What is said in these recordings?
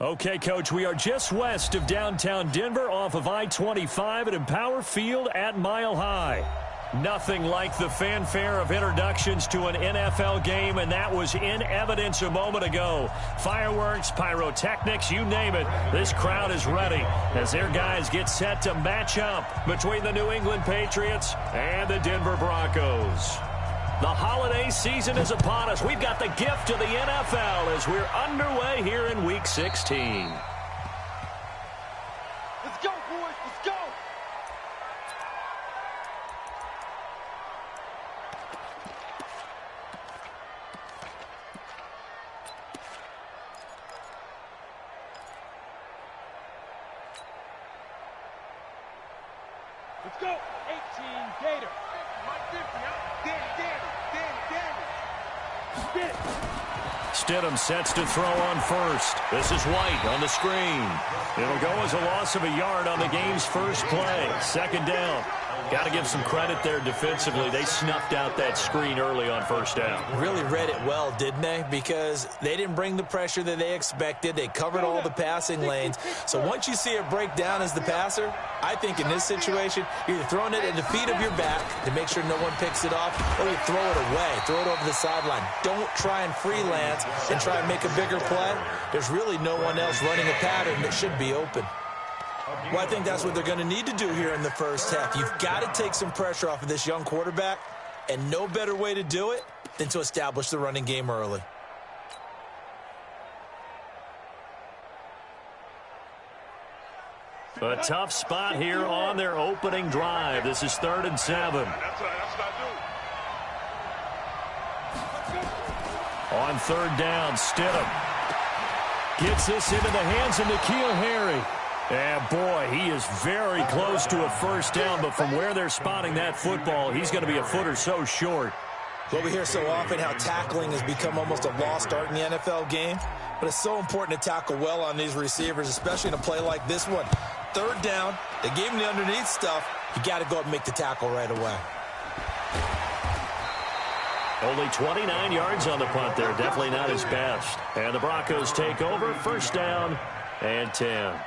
Okay, Coach, we are just west of downtown Denver off of I-25 at Empower Field at Mile High. Nothing like the fanfare of introductions to an NFL game, and that was in evidence a moment ago. Fireworks, pyrotechnics, you name it. This crowd is ready as their guys get set to match up between the New England Patriots and the Denver Broncos. The holiday season is upon us. We've got the gift of the NFL as we're underway here in Week 16. Let's go, boys. Let's go. Let's go. 18, Gator. Mike 50, Stidham sets to throw on first. This is White on the screen. It'll go as a loss of a yard on the game's first play. Second down. Got to give some credit there defensively. They snuffed out that screen early on first down. Really read it well, didn't they? Because they didn't bring the pressure that they expected. They covered all the passing lanes. So once you see it break down as the passer, I think in this situation, you're either throwing it at the feet of your back to make sure no one picks it off, or you throw it away, throw it over the sideline. Don't try and freelance and try and make a bigger play. There's really no one else running a pattern that should be open. Well, I think that's what they're going to need to do here in the first half. You've got to take some pressure off of this young quarterback, and no better way to do it than to establish the running game early. A tough spot here on their opening drive. This is 3rd and 7. On 3rd down, Stidham gets this into the hands of N'Keal Harry. And, boy, he is very close to a first down, but from where they're spotting that football, he's going to be a foot or so short. Well, we hear so often how tackling has become almost a lost art in the NFL game, but it's so important to tackle well on these receivers, especially in a play like this one. 3rd down, they gave him the underneath stuff. You got to go up and make the tackle right away. Only 29 yards on the punt there. Definitely not his best. And the Broncos take over. First down and 10.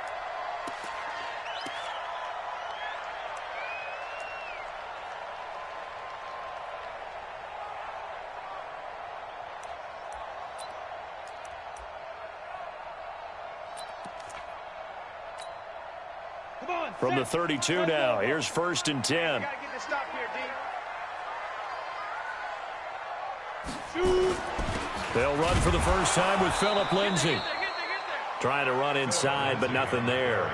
From the 32 now, here's 1st and 10. They'll run for the first time with Phillip Lindsay. Trying to run inside, but nothing there.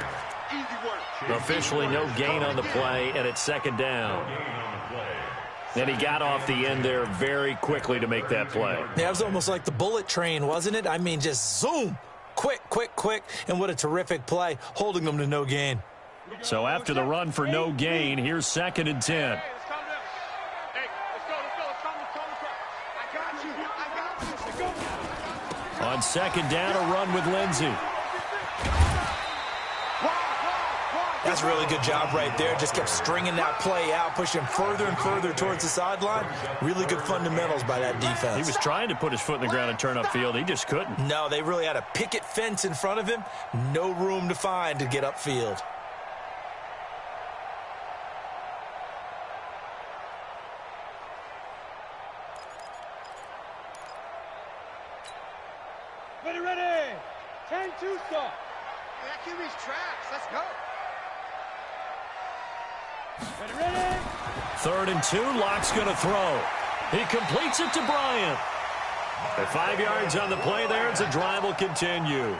Officially no gain on the play, and it's 2nd down. And he got off the end there very quickly to make that play. Yeah, it was almost like the bullet train, wasn't it? I mean, just zoom. Quick, quick, quick. And what a terrific play, holding them to no gain. So after the run for no gain, here's 2nd and 10. On 2nd down, a run with Lindsay. That's a really good job right there. Just kept stringing that play out, pushing further and further towards the sideline. Really good fundamentals by that defense. He was trying to put his foot in the ground and turn upfield. He just couldn't. No, they really had a picket fence in front of him. No room to find to get upfield. Ready. 10-2 stop. That QB's tracks. Let's go. Ready. 3rd and 2, Locke's going to throw. He completes it to Bryant. At 5 yards on the play there, the drive will continue.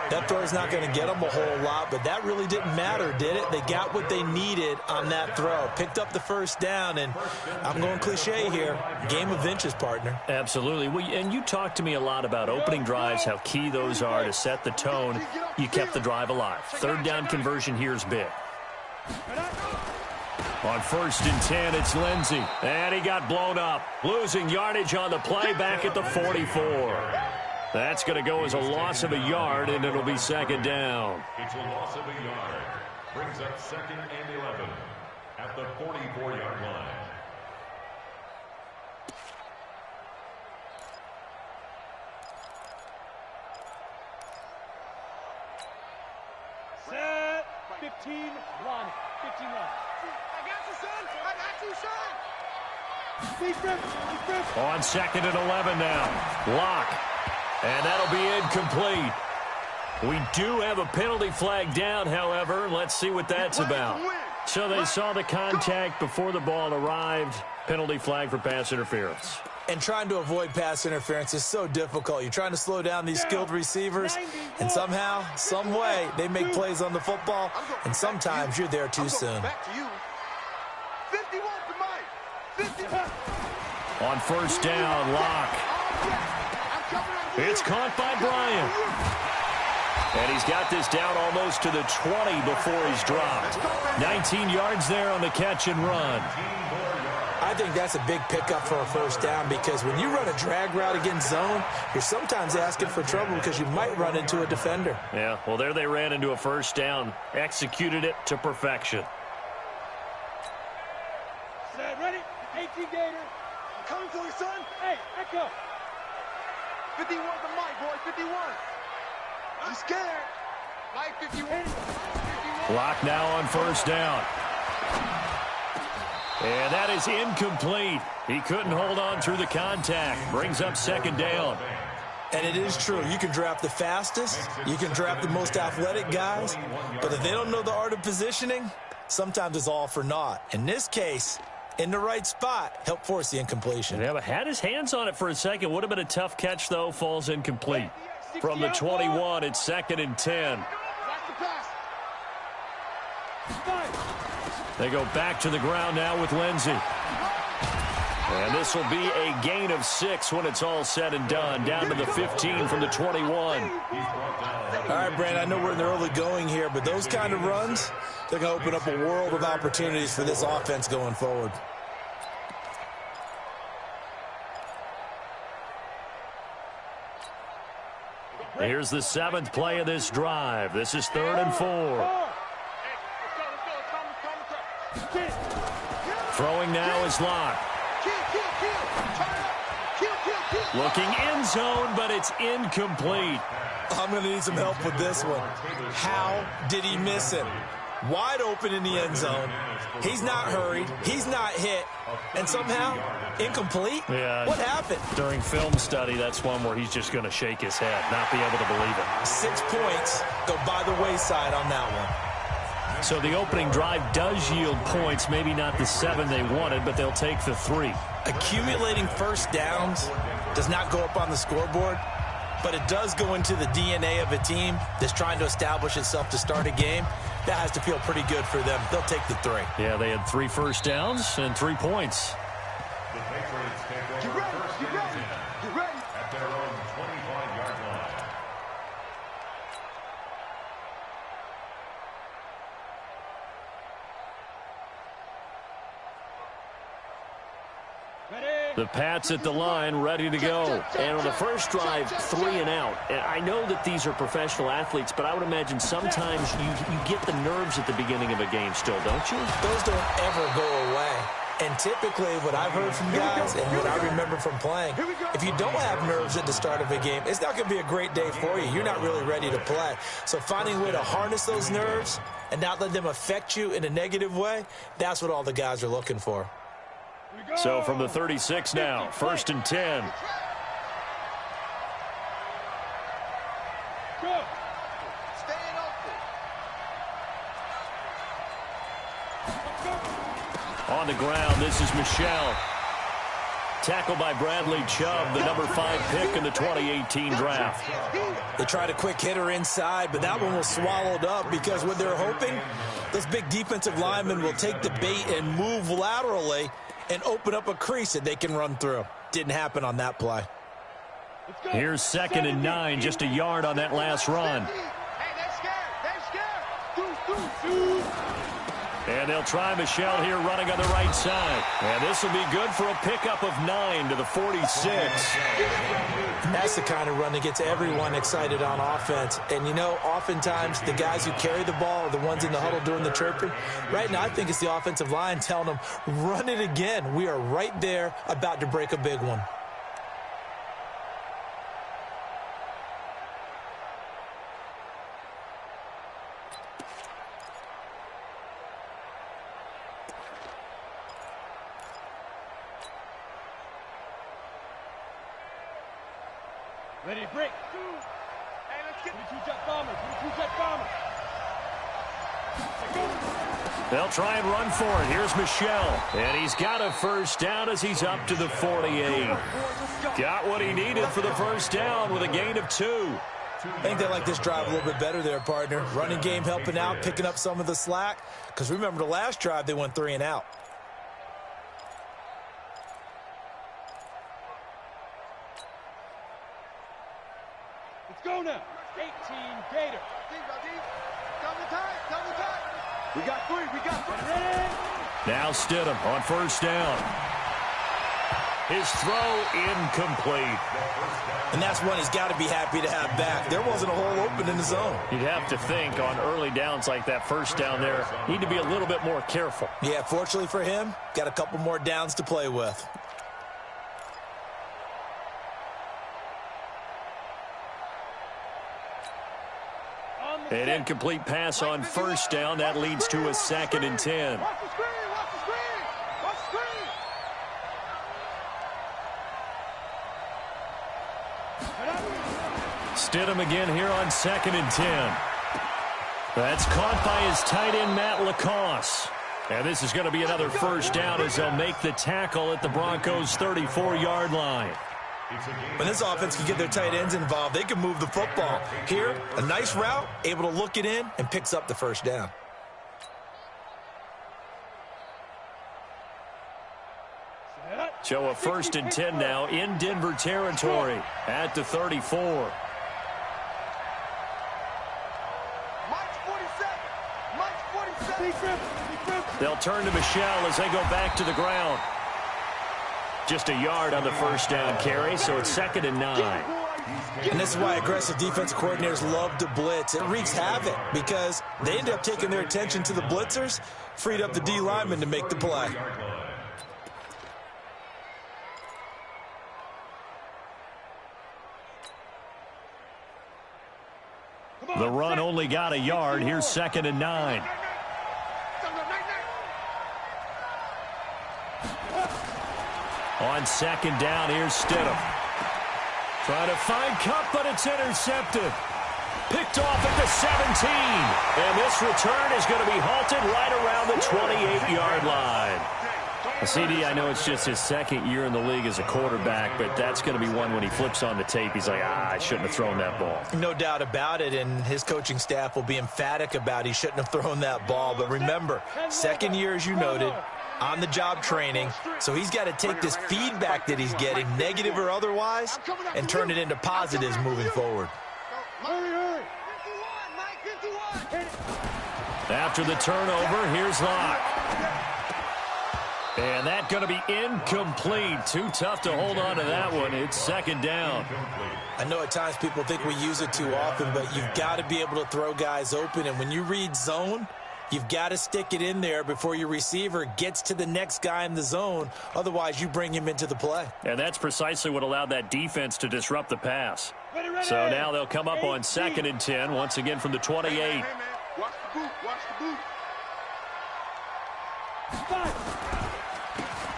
That throw is not going to get them a whole lot, but that really didn't matter, did it? They got what they needed on that throw. Picked up the first down, and I'm going cliche here. Game of inches, partner. Absolutely. Well, and you talked to me a lot about opening drives, how key those are to set the tone. You kept the drive alive. 3rd down conversion here is big. On 1st and 10, it's Lindsay. And he got blown up. Losing yardage on the play back at the 44. That's going to go as a loss of a yard, and it'll be 2nd down. It's a loss of a yard. Brings up 2nd and 11 at the 44-yard line. 15-1. 15-1. I got you, son. I got you, son. Defense. On 2nd and 11 now. Lock. And that'll be incomplete. We do have a penalty flag down, however. Let's see what that's about. So they saw the contact before the ball arrived. Penalty flag for pass interference. And trying to avoid pass interference is so difficult. You're trying to slow down these skilled receivers, and somehow, some way, they make plays on the football, and sometimes you're there too soon. On 1st down, Lock. It's caught by Bryant. And he's got this down almost to the 20 before he's dropped. 19 yards there on the catch and run. I think that's a big pickup for a 1st down, because when you run a drag route against zone, you're sometimes asking for trouble because you might run into a defender. Yeah, well, there they ran into a 1st down. Executed it to perfection. Set, ready? 18 Gator. I'm coming for you, son. Hey, echo. 51 the mic, boy. 51. I'm scared. Mike 51. Lock now on 1st down. And that is incomplete. He couldn't hold on through the contact. Brings up 2nd down. And it is true. You can draft the fastest. You can draft the most athletic guys. But if they don't know the art of positioning, sometimes it's all for naught. In this case, in the right spot, help force the incompletion. Yeah, but had his hands on it for a second. Would have been a tough catch, though. Falls incomplete. From the 21, it's 2nd and 10. They go back to the ground now with Lindsey. And this will be a gain of 6 when it's all said and done. Down to the 15 from the 21. All right, Brand, I know we're in the early going here, but those kind of runs, they're going to open up a world of opportunities for this offense going forward. Here's the 7th play of this drive. This is 3rd and 4. Throwing now is Lock. Looking end zone, but it's incomplete. I'm going to need some help with this one. How did he miss him? Wide open in the end zone. He's not hurried. He's not hit. And somehow, incomplete? Yeah. What happened? During film study, that's one where he's just going to shake his head, not be able to believe it. 6 points go by the wayside on that one. So the opening drive does yield points, maybe not the 7 they wanted, but they'll take the 3. Accumulating 1st downs does not go up on the scoreboard, but it does go into the DNA of a team that's trying to establish itself to start a game. That has to feel pretty good for them. They'll take the 3. Yeah, they had 3 first downs and 3 points. The Patriots take over first and 10 at their own 25-yard line. The Pats at the line, ready to go. And on the first drive, 3 and out. And I know that these are professional athletes, but I would imagine sometimes you get the nerves at the beginning of a game still, don't you? Those don't ever go away. And typically, what I've heard from guys and what I remember from playing, if you don't have nerves at the start of a game, it's not going to be a great day for you. You're not really ready to play. So finding a way to harness those nerves and not let them affect you in a negative way, that's what all the guys are looking for. So from the 36 now, 1st and 10. On the ground, this is Michelle. Tackled by Bradley Chubb, the number 5 pick in the 2018 draft. They tried a quick hitter inside, but that one was swallowed up because what they're hoping, those big defensive linemen will take the bait and move laterally and open up a crease that they can run through. Didn't happen on that play. Here's 2nd and 9, just a yard on that last run. And they'll try Michelle here running on the right side. And this will be good for a pickup of 9 to the 46. That's the kind of run that gets everyone excited on offense. And, you know, oftentimes the guys who carry the ball are the ones in the huddle doing the chirping. Right now, I think it's the offensive line telling them, run it again. We are right there about to break a big one. Ready to break. Hey, let's get 22 jet bombers. 22 jet bombers. They'll try and run for it. Here's Michelle. And he's got a first down as he's up to the 48. Got what he needed for the first down with a gain of 2. I think they like this drive a little bit better there, partner. Running game helping out, picking up some of the slack. Because remember, the last drive, they went 3 and out. Let's go now. 18 Gator. Double time. We got 3. Now Stidham on first down. His throw incomplete. And that's one he's got to be happy to have back. There wasn't a hole open in the zone. You'd have to think on early downs like that first down there, need to be a little bit more careful. Yeah, fortunately for him, got a couple more downs to play with. An incomplete pass on first down. That leads to a 2nd and 10. Watch the screen. Stidham again here on 2nd and 10. That's caught by his tight end, Matt Lacoste. And this is going to be another first down as they'll make the tackle at the Broncos' 34-yard line. When this offense can get their tight ends involved, they can move the football. Here, a nice route, able to look it in, and picks up the first down. So a 1st and 10 now in Denver territory at the 34. They'll turn to Michelle as they go back to the ground. Just a yard on the first down carry, so it's 2nd and 9. And this is why aggressive defensive coordinators love to blitz. It wreaks havoc because they end up taking their attention to the blitzers, freed up the D lineman to make the play. The run only got a yard. Here's 2nd and 9. On 2nd down, here's Stidham. Trying to find Cup, but it's intercepted. Picked off at the 17. And this return is going to be halted right around the 28-yard line. CD, I know it's just his 2nd year in the league as a quarterback, but that's going to be one when he flips on the tape, he's like, I shouldn't have thrown that ball. No doubt about it, and his coaching staff will be emphatic about he shouldn't have thrown that ball. But remember, 2nd year, as you noted, on-the-job training, so he's got to take this feedback that he's getting, negative or otherwise, and turn it into positives moving forward. After the turnover, here's Locke. And that's going to be incomplete. Too tough to hold on to that one. It's 2nd down. I know at times people think we use it too often, but you've got to be able to throw guys open. And when you read zone, you've got to stick it in there before your receiver gets to the next guy in the zone. Otherwise, you bring him into the play. And that's precisely what allowed that defense to disrupt the pass. So now they'll come up on 2nd and 10, once again from the 28. Hey, man. Watch the boot.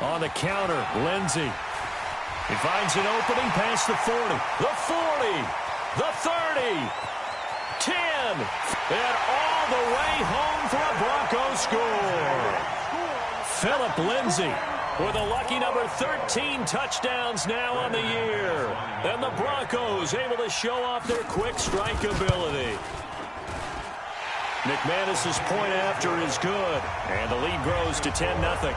On the counter, Lindsey. He finds an opening past the 40. The 40. The 30. 10. And all the way home for a Broncos score. Phillip Lindsey with a lucky number 13 touchdowns now on the year. And the Broncos able to show off their quick strike ability. McManus's point after is good. And the lead grows to 10-0.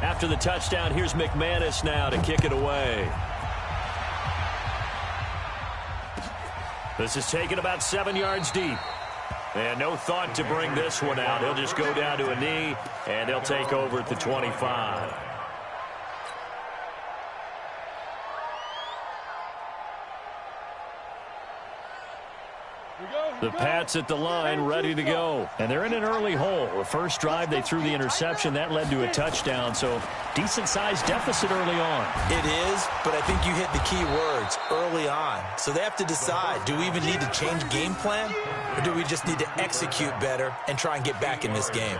After the touchdown, here's McManus now to kick it away. This is taken about 7 yards deep. And no thought to bring this one out. He'll just go down to a knee, and they'll take over at the 25. The Pats at the line, ready to go. And they're in an early hole. The first drive, they threw the interception. That led to a touchdown, so decent-sized deficit early on. It is, but I think you hit the key words, early on. So they have to decide, do we even need to change game plan, or do we just need to execute better and try and get back in this game?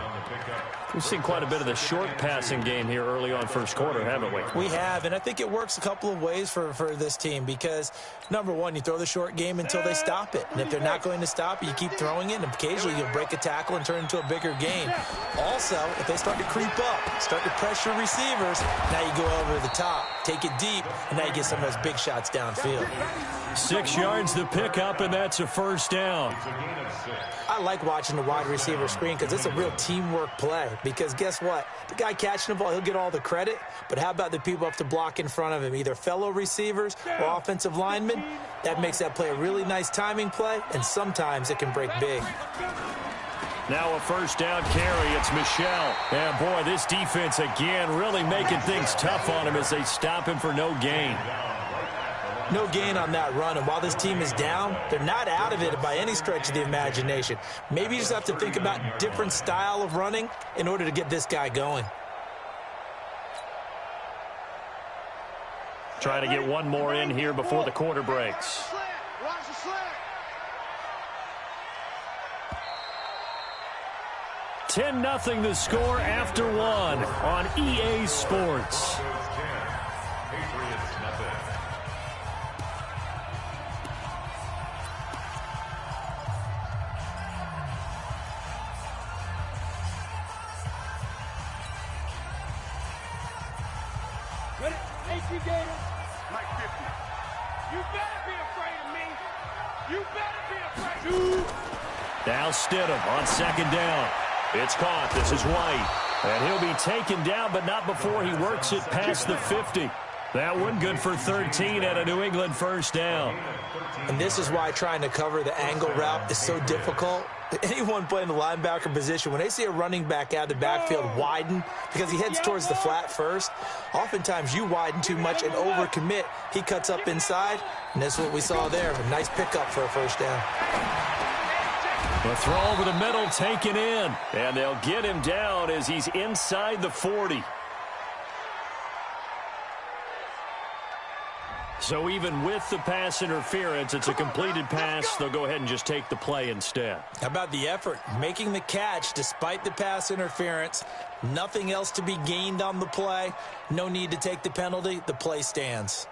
We've seen quite a bit of the short passing game here early on first quarter, haven't we? We have, and I think it works a couple of ways for this team because, number one, you throw the short game until they stop it. And if they're not going to stop it, you keep throwing it, and occasionally you'll break a tackle and turn it into a bigger gain. Also, if they start to creep up, start to pressure receivers, now you go over the top, take it deep, and now you get some of those big shots downfield. 6 yards the pickup, and that's a first down. I like watching the wide receiver screen because it's a real teamwork play. Because guess what? The guy catching the ball, he'll get all the credit. But how about the people up to block in front of him, either fellow receivers or offensive linemen? That makes that play a really nice timing play, and sometimes it can break big. Now a first down carry. It's Michel. And, boy, this defense again really making things tough on him as they stop him for no gain. No gain on that run, and while this team is down, they're not out of it by any stretch of the imagination. Maybe you just have to think about different style of running in order to get this guy going. Trying to get one more in here before the quarter breaks. 10-0 the score after one on EA Sports. Now Stidham on second down. It's caught. This is White. And he'll be taken down, but not before he works it past the 50. That one good for 13 at a New England first down. And this is why trying to cover the angle route is so difficult. Anyone playing the linebacker position, when they see a running back out of the backfield widen because he heads towards the flat first, oftentimes you widen too much and overcommit. He cuts up inside, and that's what we saw there. A nice pickup for a first down. The throw over the middle taken in, and they'll get him down as he's inside the 40. So even with the pass interference, it's a completed pass. They'll go ahead and just take the play instead. How about the effort? Making the catch despite the pass interference. Nothing else to be gained on the play. No need to take the penalty. The play stands.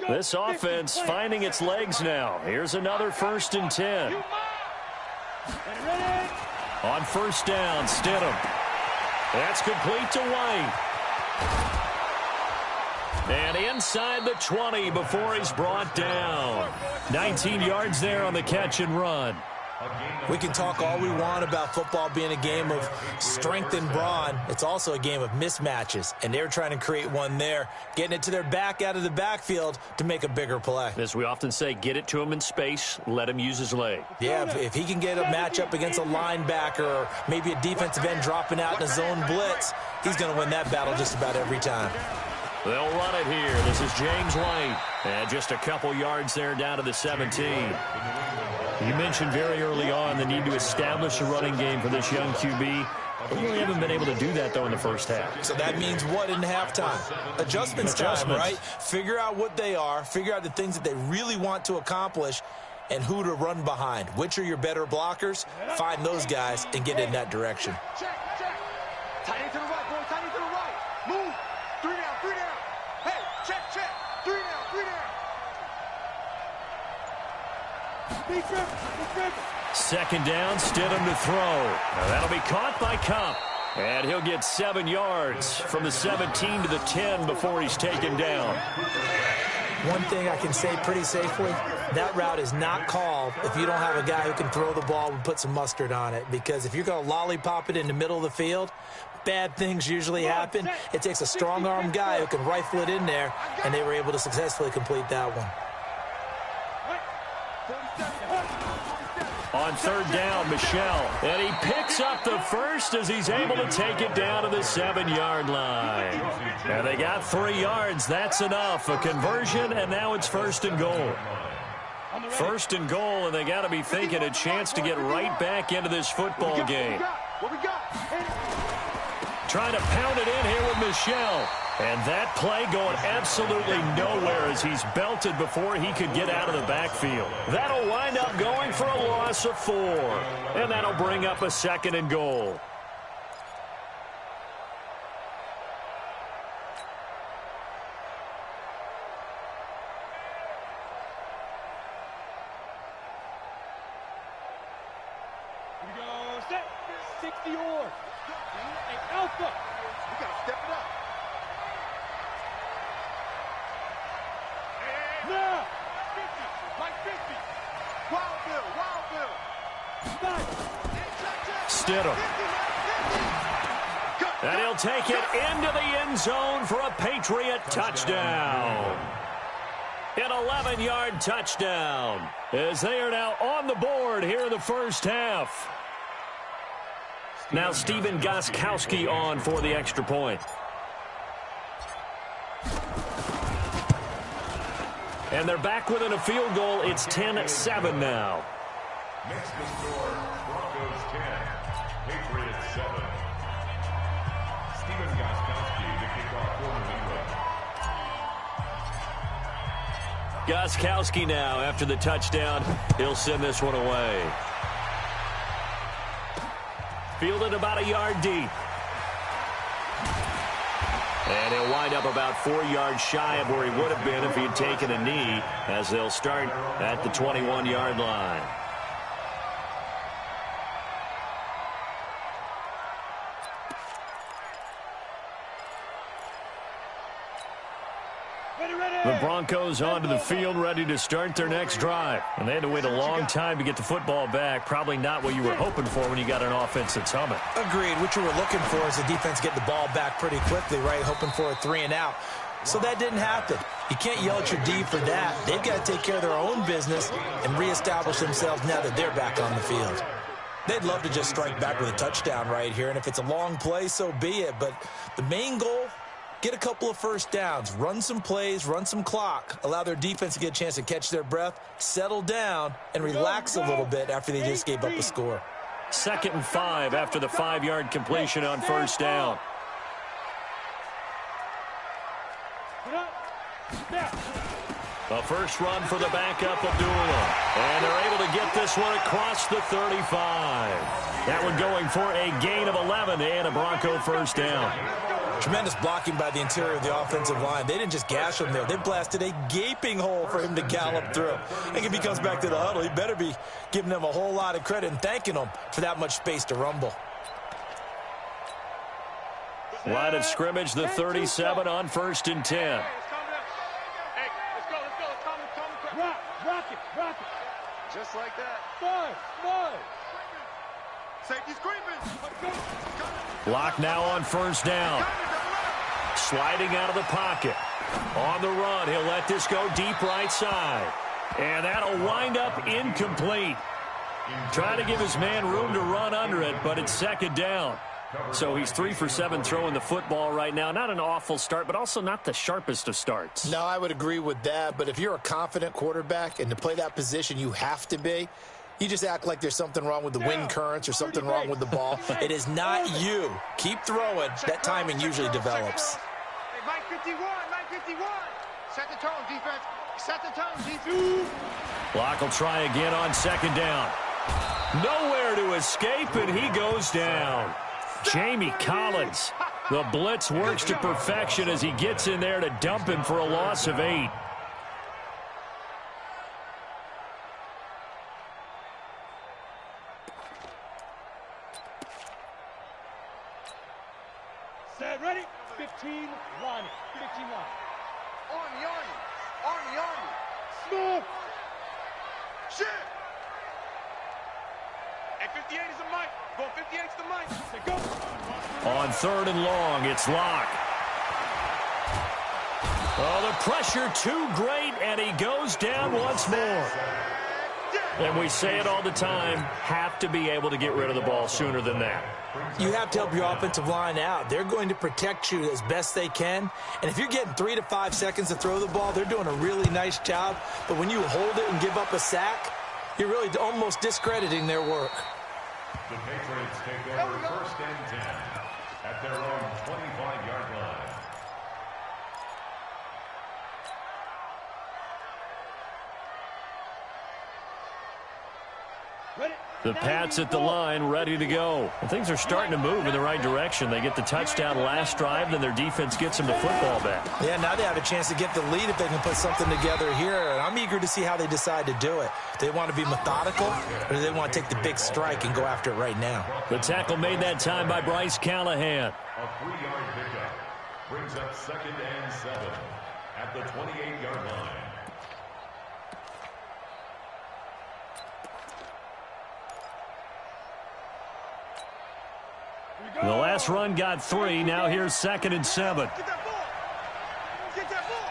This offense finding its legs now. Here's another 1st and 10. On first down, Stidham. That's complete to White. And inside the 20 before he's brought down. 19 yards there on the catch and run. We can talk all we want about football being a game of strength and brawn. It's also a game of mismatches, and they're trying to create one there, getting it to their back out of the backfield to make a bigger play. As we often say, get it to him in space, let him use his leg. Yeah, if he can get a matchup against a linebacker or maybe a defensive end dropping out in a zone blitz, he's going to win that battle just about every time. They'll run it here. This is James White. And just a couple yards there down to the 17. You mentioned very early on the need to establish a running game for this young QB. We really haven't been able to do that, though, in the first half. So that means what in halftime? Adjustments time, right? Figure out what they are, figure out the things that they really want to accomplish, and who to run behind. Which are your better blockers? Find those guys and get in that direction. Check. Tight end to the right, boy. Tight end to the right. Move. 3 down. Hey, check. 3 down. Second down, Stidham to throw. Now that'll be caught by Cup. And he'll get 7 yards from the 17 to the 10 before he's taken down. One thing I can say pretty safely, that route is not called if you don't have a guy who can throw the ball and put some mustard on it. Because if you're going to lollipop it in the middle of the field, bad things usually happen. It takes a strong-arm guy who can rifle it in there, and they were able to successfully complete that one. On third down, Michel. And he picks up the first as he's able to take it down to the 7-yard line. And they got 3 yards. That's enough. A conversion, and now it's 1st and goal. 1st and goal, and they got to be thinking a chance to get right back into this football game. Trying to pound it in here with Michel. And that play going absolutely nowhere as he's belted before he could get out of the backfield. That'll wind up going for a loss of 4. And that'll bring up a 2nd and goal. Here we go, set, 60 or. Hey, Alpha. We got to step it up. Now, 50, like 50. Wild Bill. Stidham. And he'll take it into the end zone for a Patriot touchdown. An 11-yard touchdown as they are now on the board here in the first half. Now Stephen Gostkowski on for the extra point. And they're back within a field goal. It's 10-7 now. Next to score, Broncos 10, Patriots 7. Stephen Gostkowski, the kickoff for New England. Gostkowski now after the touchdown. He'll send this one away. Fielded about a yard deep. And he'll wind up about 4 yards shy of where he would have been if he had taken a knee, as they'll start at the 21-yard line. The Broncos onto the field, ready to start their next drive. And they had to wait a long time to get the football back. Probably not what you were hoping for when you got an offense that's humming. Agreed. What you were looking for is the defense getting the ball back pretty quickly, right? Hoping for a 3 and out. So that didn't happen. You can't yell at your D for that. They've got to take care of their own business and reestablish themselves now that they're back on the field. They'd love to just strike back with a touchdown right here, and if it's a long play, so be it. But the main goal, get a couple of first downs, run some plays, run some clock, allow their defense to get a chance to catch their breath, settle down, and relax a little bit after they just gave up a score. 2nd and 5 after the 5-yard completion on first down. The first run for the backup, Abdullah. And they're able to get this one across the 35. That one going for a gain of 11 and a Bronco first down. Tremendous blocking by the interior of the offensive line. They didn't just gash him there. They blasted a gaping hole for him to gallop through. I think if he comes back to the huddle, he better be giving them a whole lot of credit and thanking them for that much space to rumble. Line of scrimmage, the 37 on 1st and 10. Rock it. Just like that. Five. Safety's creeping. Block now on first down. Sliding out of the pocket. On the run, he'll let this go deep right side. And that'll wind up incomplete. Trying to give his man room to run under it, but it's 2nd down. So he's 3 for 7 throwing the football right now. Not an awful start, but also not the sharpest of starts. No, I would agree with that. But if you're a confident quarterback and to play that position, you have to be. You just act like there's something wrong with the wind currents or something wrong with the ball. It is not you. Keep throwing. That timing usually develops. Hey, Mike 51. Set the tone, defense. Set the tone, defense. Block will try again on 2nd down. Nowhere to escape, and he goes down. Jamie Collins. The blitz works to perfection as he gets in there to dump him for a loss of 8. Set, ready? 15, line. Army. Smooth. Shit. Hey, 58 is the mic. Go 58 is the mic. Go. On 3rd and long, it's Locke. Oh, the pressure too great, and he goes down once more. And we say it all the time, have to be able to get rid of the ball sooner than that. You have to help your offensive line out. They're going to protect you as best they can. And if you're getting 3 to 5 seconds to throw the ball, they're doing a really nice job. But when you hold it and give up a sack, you're really almost discrediting their work. The Patriots take over 1st and 10 at their own 25-yard line. The Pats at the line, ready to go. And things are starting to move in the right direction. They get the touchdown last drive, then their defense gets them the football back. Yeah, now they have a chance to get the lead if they can put something together here. And I'm eager to see how they decide to do it. Do they want to be methodical, or do they want to take the big strike and go after it right now? The tackle made that time by Bryce Callahan. A 3-yard pickup brings up 2nd and 7 at the 28-yard line. The last run got 3. Now here's 2nd and 7. Get that ball. Get that ball.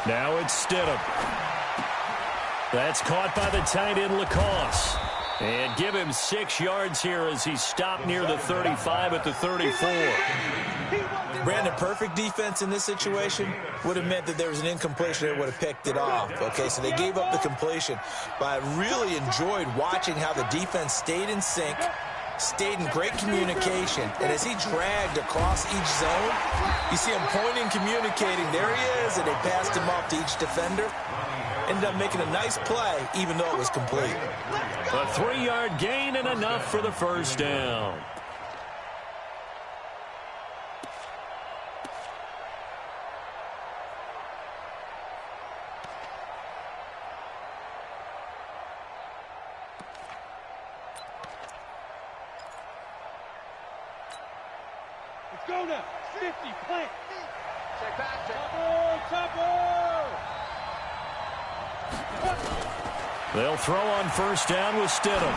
Now it's Stidham. That's caught by the tight end Lacoste. And give him 6 yards here as he stopped near the 35 at the 34. Brandon, perfect defense in this situation would have meant that there was an incompletion that would have picked it off. Okay, so they gave up the completion. But I really enjoyed watching how the defense stayed in sync, stayed in great communication. And as he dragged across each zone, you see him pointing, communicating. There he is, and they passed him off to each defender. Ended up making a nice play, even though it was complete. A 3-yard gain and enough for the first down. Let's go now. 50, plant. Check back, check. They'll throw on first down with Stidham.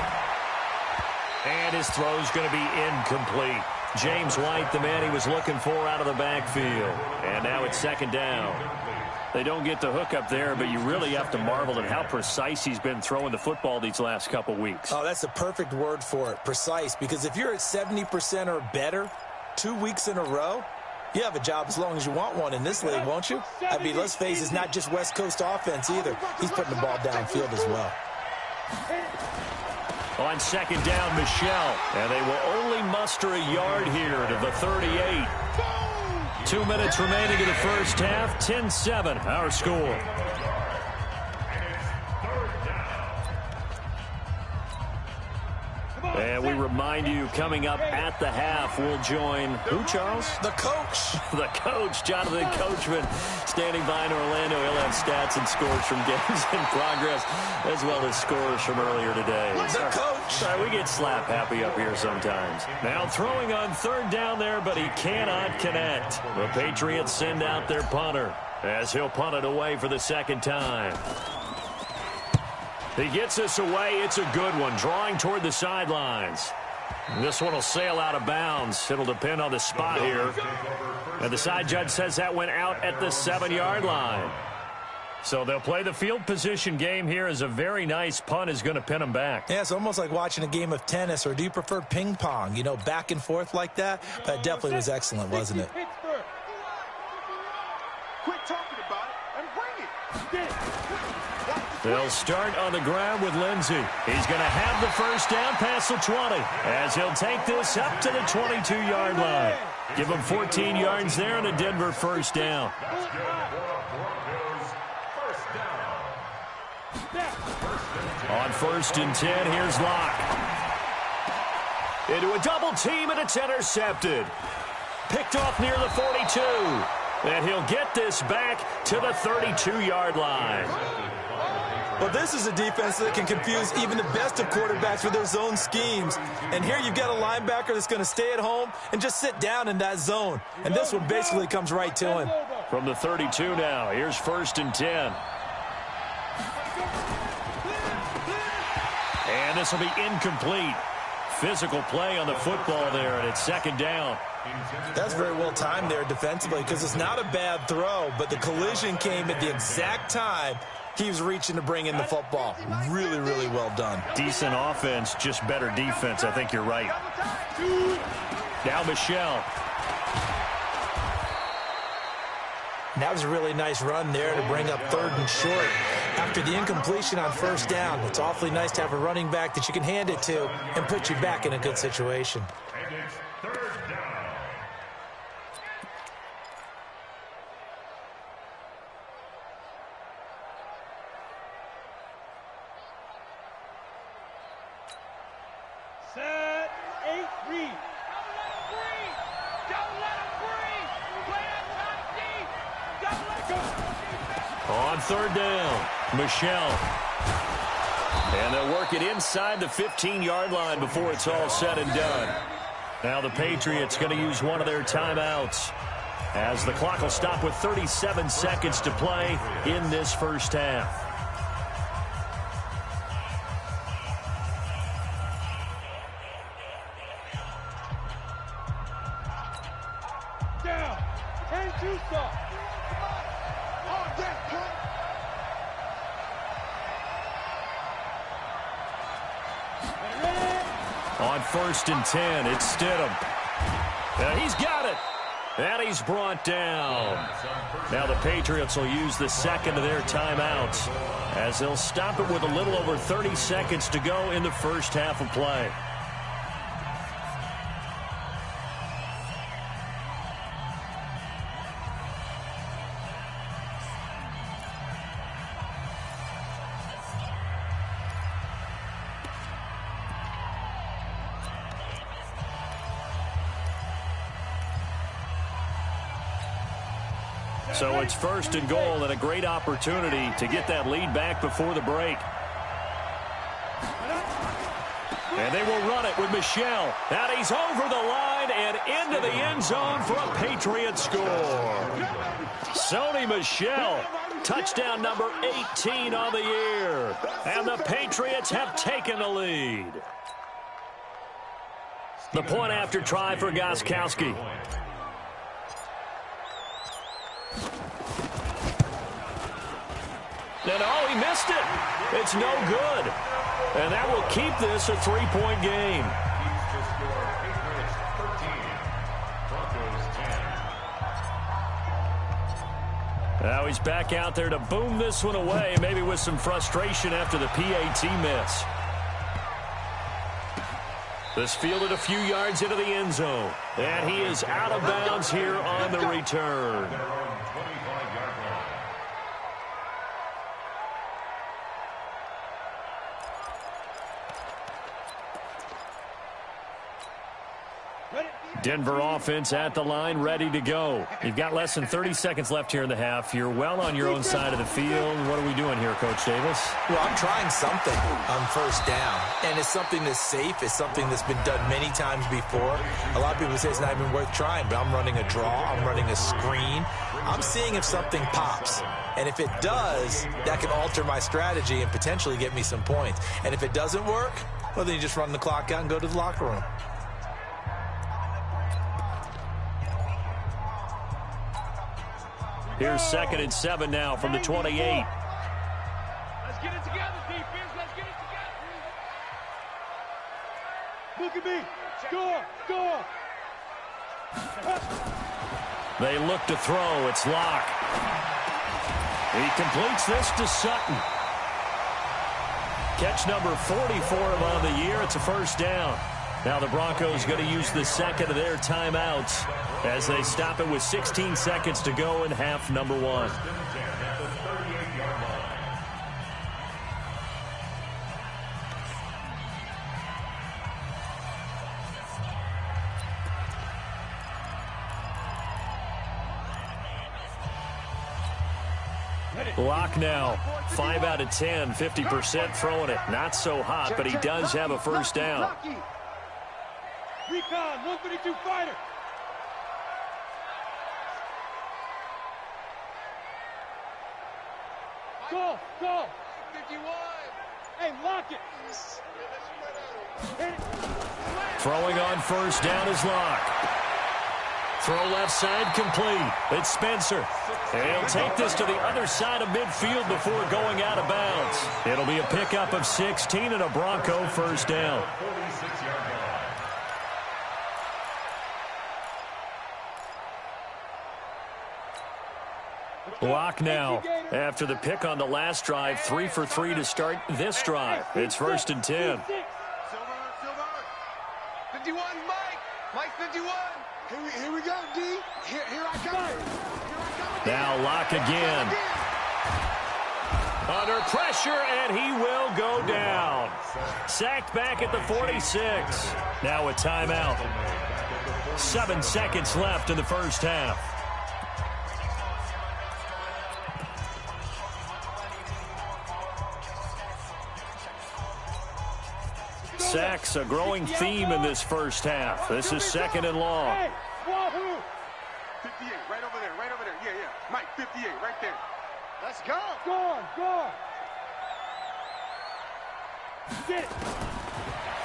And his throw's going to be incomplete. James White, the man he was looking for out of the backfield. And now it's 2nd down. They don't get the hook up there, but you really have to marvel at how precise he's been throwing the football these last couple weeks. Oh, that's the perfect word for it, precise. Because if you're at 70% or better 2 weeks in a row, you have a job as long as you want one in this league, won't you? I mean, let's face it, it's not just West Coast offense either. He's putting the ball downfield as well. On 2nd down, Michelle. And they will only muster a yard here to the 38. 2 minutes remaining in the first half. 10-7, our score. And we remind you, coming up at the half, we'll join who, Charles? The coach. The coach, Jonathan Coachman, standing by in Orlando. He'll have stats and scores from games in progress, as well as scores from earlier today. The coach. Sorry, we get slap happy up here sometimes. Now throwing on 3rd down there, but he cannot connect. The Patriots send out their punter as he'll punt it away for the 2nd time. He gets this away. It's a good one, drawing toward the sidelines. This one will sail out of bounds. It'll depend on the spot here. And the side judge says that went out at the 7-yard line. So they'll play the field position game here as a very nice punt is going to pin them back. Yeah, it's almost like watching a game of tennis, or do you prefer ping pong? You know, back and forth like that? That definitely was excellent, wasn't it? Quit talking about it and bring it. Get it. They'll start on the ground with Lindsey. He's going to have the first down past the 20 as he'll take this up to the 22-yard line. Give him 14 yards there and a Denver first down. On 1st and 10, here's Locke. Into a double team, and it's intercepted. Picked off near the 42. And he'll get this back to the 32-yard line. Well, this is a defense that can confuse even the best of quarterbacks with their zone schemes. And here you've got a linebacker that's going to stay at home and just sit down in that zone. And this one basically comes right to him. From the 32 now, here's 1st and 10. And this will be incomplete. Physical play on the football there, and it's 2nd down. That's very well timed there defensively, because it's not a bad throw, but the collision came at the exact time he was reaching to bring in the football. Really, really well done. Decent offense, just better defense. I think you're right. Now Michelle. That was a really nice run there to bring up 3rd and short. After the incompletion on 1st down, it's awfully nice to have a running back that you can hand it to and put you back in a good situation. And it's 3rd down. Breathe. Don't let him breathe. Don't let him breathe. Play that time deep. Don't let go. On third down, Michelle. And they'll work it inside the 15-yard line before it's all said and done. Now the Patriots going to use one of their timeouts, as the clock will stop with 37 seconds to play in this first half. Down. 10-2 stop. On deck, punk. On 1st and 10, it's Stidham. And he's got it. And he's brought down. Now the Patriots will use the second of their timeouts, as they'll stop it with a little over 30 seconds to go in the first half of play. So it's 1st and goal, and a great opportunity to get that lead back before the break. And they will run it with Michelle. And he's over the line and into the end zone for a Patriot score. Sony Michel, touchdown number 18 on the year. And the Patriots have taken the lead. The point after try for Gostkowski. And oh, he missed it. It's no good. And that will keep this a 3-point game. Patriots 13, Broncos 10. Now he's back out there to boom this one away, maybe with some frustration after the PAT miss. This fielded a few yards into the end zone. And he is out of bounds here on the return. Denver offense at the line, ready to go. You've got less than 30 seconds left here in the half. You're well on your own side of the field. What are we doing here, Coach Davis? Well, I'm trying something on 1st down, and it's something that's safe. It's something that's been done many times before. A lot of people say it's not even worth trying, but I'm running a draw. I'm running a screen. I'm seeing if something pops. And if it does, that can alter my strategy and potentially get me some points. And if it doesn't work, well, then you just run the clock out and go to the locker room. Here's 2nd and 7 now from the 28. Let's get it together, defense. Let's get it together. Look at me. Score. Score. They look to throw. It's Locke. He completes this to Sutton. Catch number 40 for him on the year. It's a 1st down. Now the Broncos going to use the second of their timeouts as they stop it with 16 seconds to go in half number 1. Locke now, 5 out of 10, 50% throwing it. Not so hot, but he does have a 1st down. Recon, 132 fighter. Go, go. 51. Hey, lock it. Throwing on 1st down is Locke. Throw left side complete. It's Spencer. And he'll take this to the other side of midfield before going out of bounds. It'll be a pickup of 16 and a Bronco 1st down. Locke now, after the pick on the last drive, 3 for 3 to start this drive. It's 1st and 10. Silver. 51, Mike. Mike 51. Here we go, D. Here I come. Now Locke again. Under pressure, and he will go down. Sacked back at the 46. Now a timeout. 7 seconds left in the first half. Sacks, a growing theme in this first half. This is 2nd and long. 58, right over there, right over there. Yeah, yeah. Mike, 58, right there. Let's go. Go on, go on. Get it.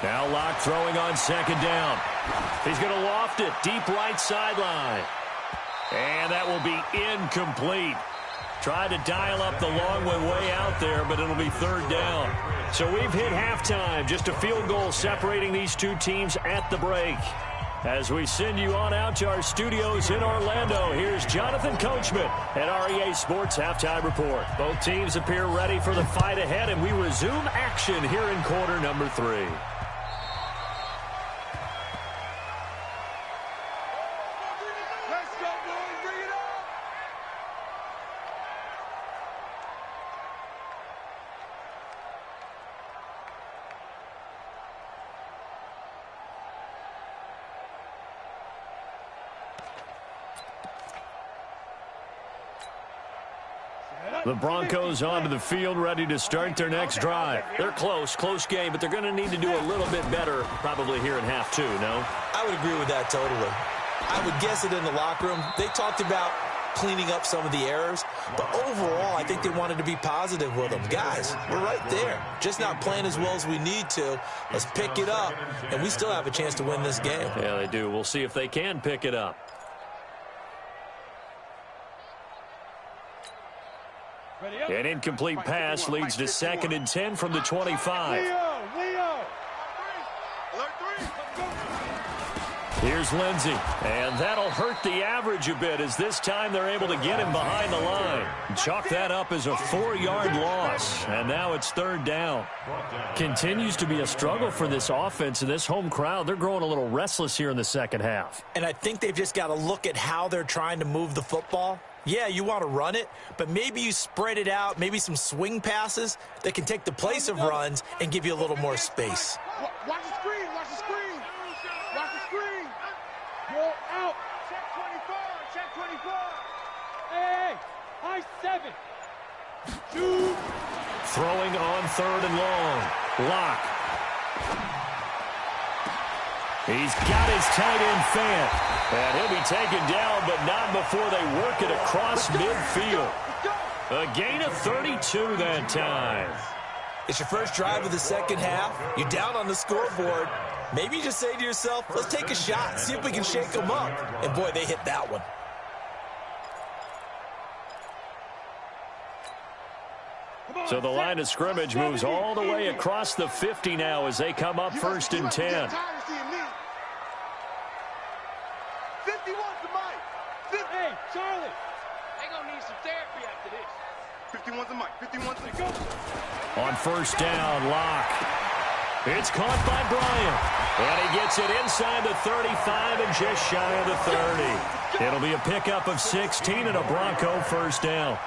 Now Locke throwing on 2nd down. He's going to loft it deep right sideline. And that will be incomplete. Tried to dial up the long one way out there, but it'll be 3rd down. So we've hit halftime. Just a field goal separating these two teams at the break. As we send you on out to our studios in Orlando, here's Jonathan Coachman at REA Sports Halftime Report. Both teams appear ready for the fight ahead, and we resume action here in quarter number 3. The Broncos onto the field, ready to start their next drive. They're close game, but they're going to need to do a little bit better probably here in half 2, no? I would agree with that totally. I would guess it in the locker room. They talked about cleaning up some of the errors, but overall, I think they wanted to be positive with them. Guys, we're right there. Just not playing as well as we need to. Let's pick it up, and we still have a chance to win this game. Yeah, they do. We'll see if they can pick it up. An incomplete pass leads to 2nd and 10 from the 25. Here's Lindsey, and that'll hurt the average a bit as this time they're able to get him behind the line. Chalk that up as a 4-yard loss, and now it's 3rd down. Continues to be a struggle for this offense and this home crowd. They're growing a little restless here in the second half. And I think they've just got to look at how they're trying to move the football. Yeah, you want to run it, but maybe you spread it out, maybe some swing passes that can take the place of runs and give you a little more space. Watch the screen, watch the screen. Watch the screen. Go out. Check 24, check 24. Hey, high 7. 2. Throwing on 3rd and long. Locke. He's got his tight end Fant. And he'll be taken down, but not before they work it across midfield. A gain of 32 that time. It's your first drive of the second half. You're down on the scoreboard. Maybe you just say to yourself, let's take a shot, see if we can shake them up. And, boy, they hit that one. So the line of scrimmage moves all the way across the 50 now as they come up 1st and 10. 51's the mic. Hey, Charlie. They gonna need some therapy after this. 51's the mic. 51's the go. On 1st down, Locke. It's caught by Bryant. And he gets it inside the 35 and just shy of the 30. It'll be a pickup of 16 and a Bronco 1st down.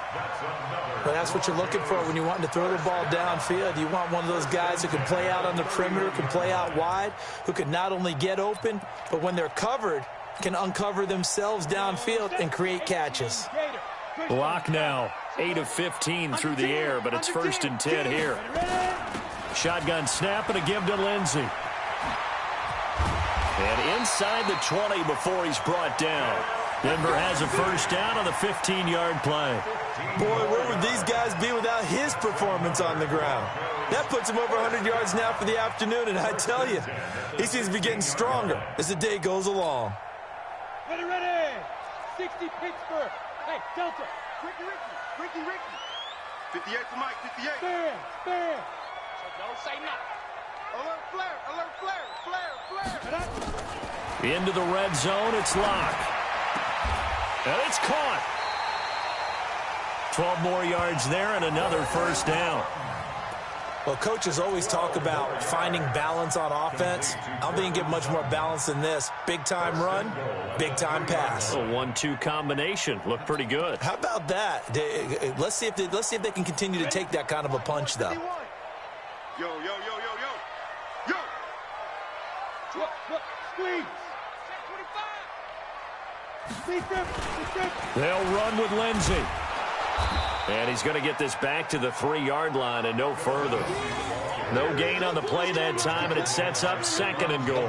Well, that's what you're looking for when you're wanting to throw the ball downfield. You want one of those guys who can play out on the perimeter, can play out wide, who can not only get open, but when they're covered, can uncover themselves downfield and create catches. Locke now 8 of 15 through the air, but it's 1st and 10 here. Shotgun snap and a give to Lindsey. And inside the 20 before he's brought down. Denver has a 1st down on the 15-yard play. Boy, where would these guys be without his performance on the ground? That puts him over 100 yards now for the afternoon, and I tell you, he seems to be getting stronger as the day goes along. Ready. 60 Pittsburgh. Hey, Delta. Ricky. 58 to Mike, 58. Bam. So don't say nothing. Alert flare. Into the red zone, it's Locke. And it's caught. 12 more yards there and another 1st down. Well, coaches always talk about finding balance on offense. I don't think you get much more balance than this. Big-time run, big-time pass. A 1-2 combination. Looked pretty good. How about that? Let's see if they can continue to take that kind of a punch, though. Yo, yo, yo, yo, yo. Yo. Look, squeeze. They'll run with Lindsey. And he's going to get this back to the 3-yard line and no further. No gain on the play that time, and it sets up 2nd and goal.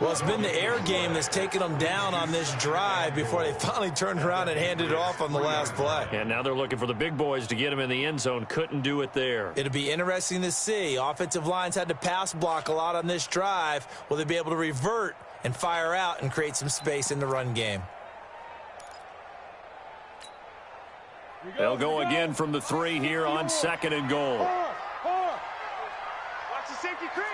Well, it's been the air game that's taken them down on this drive before they finally turned around and handed it off on the last play. And now they're looking for the big boys to get him in the end zone. Couldn't do it there. It'll be interesting to see. Offensive lines had to pass block a lot on this drive. Will they be able to revert and fire out and create some space in the run game? They'll go again from the 3 here on 2nd and goal. Watch the safety creep.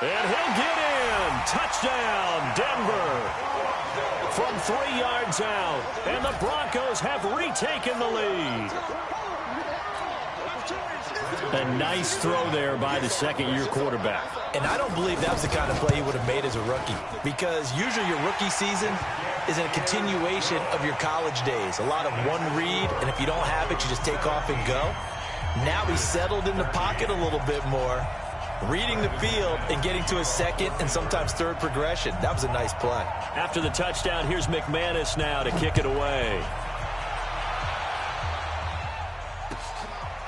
And he'll get in. Touchdown, Denver. From 3 yards out. And the Broncos have retaken the lead. A nice throw there by the second-year quarterback. And I don't believe that was the kind of play he would have made as a rookie, because usually your rookie season is a continuation of your college days. A lot of one read, and if you don't have it, you just take off and go. Now he's settled in the pocket a little bit more, reading the field and getting to his second and sometimes third progression. That was a nice play. After the touchdown, here's McManus now to kick it away.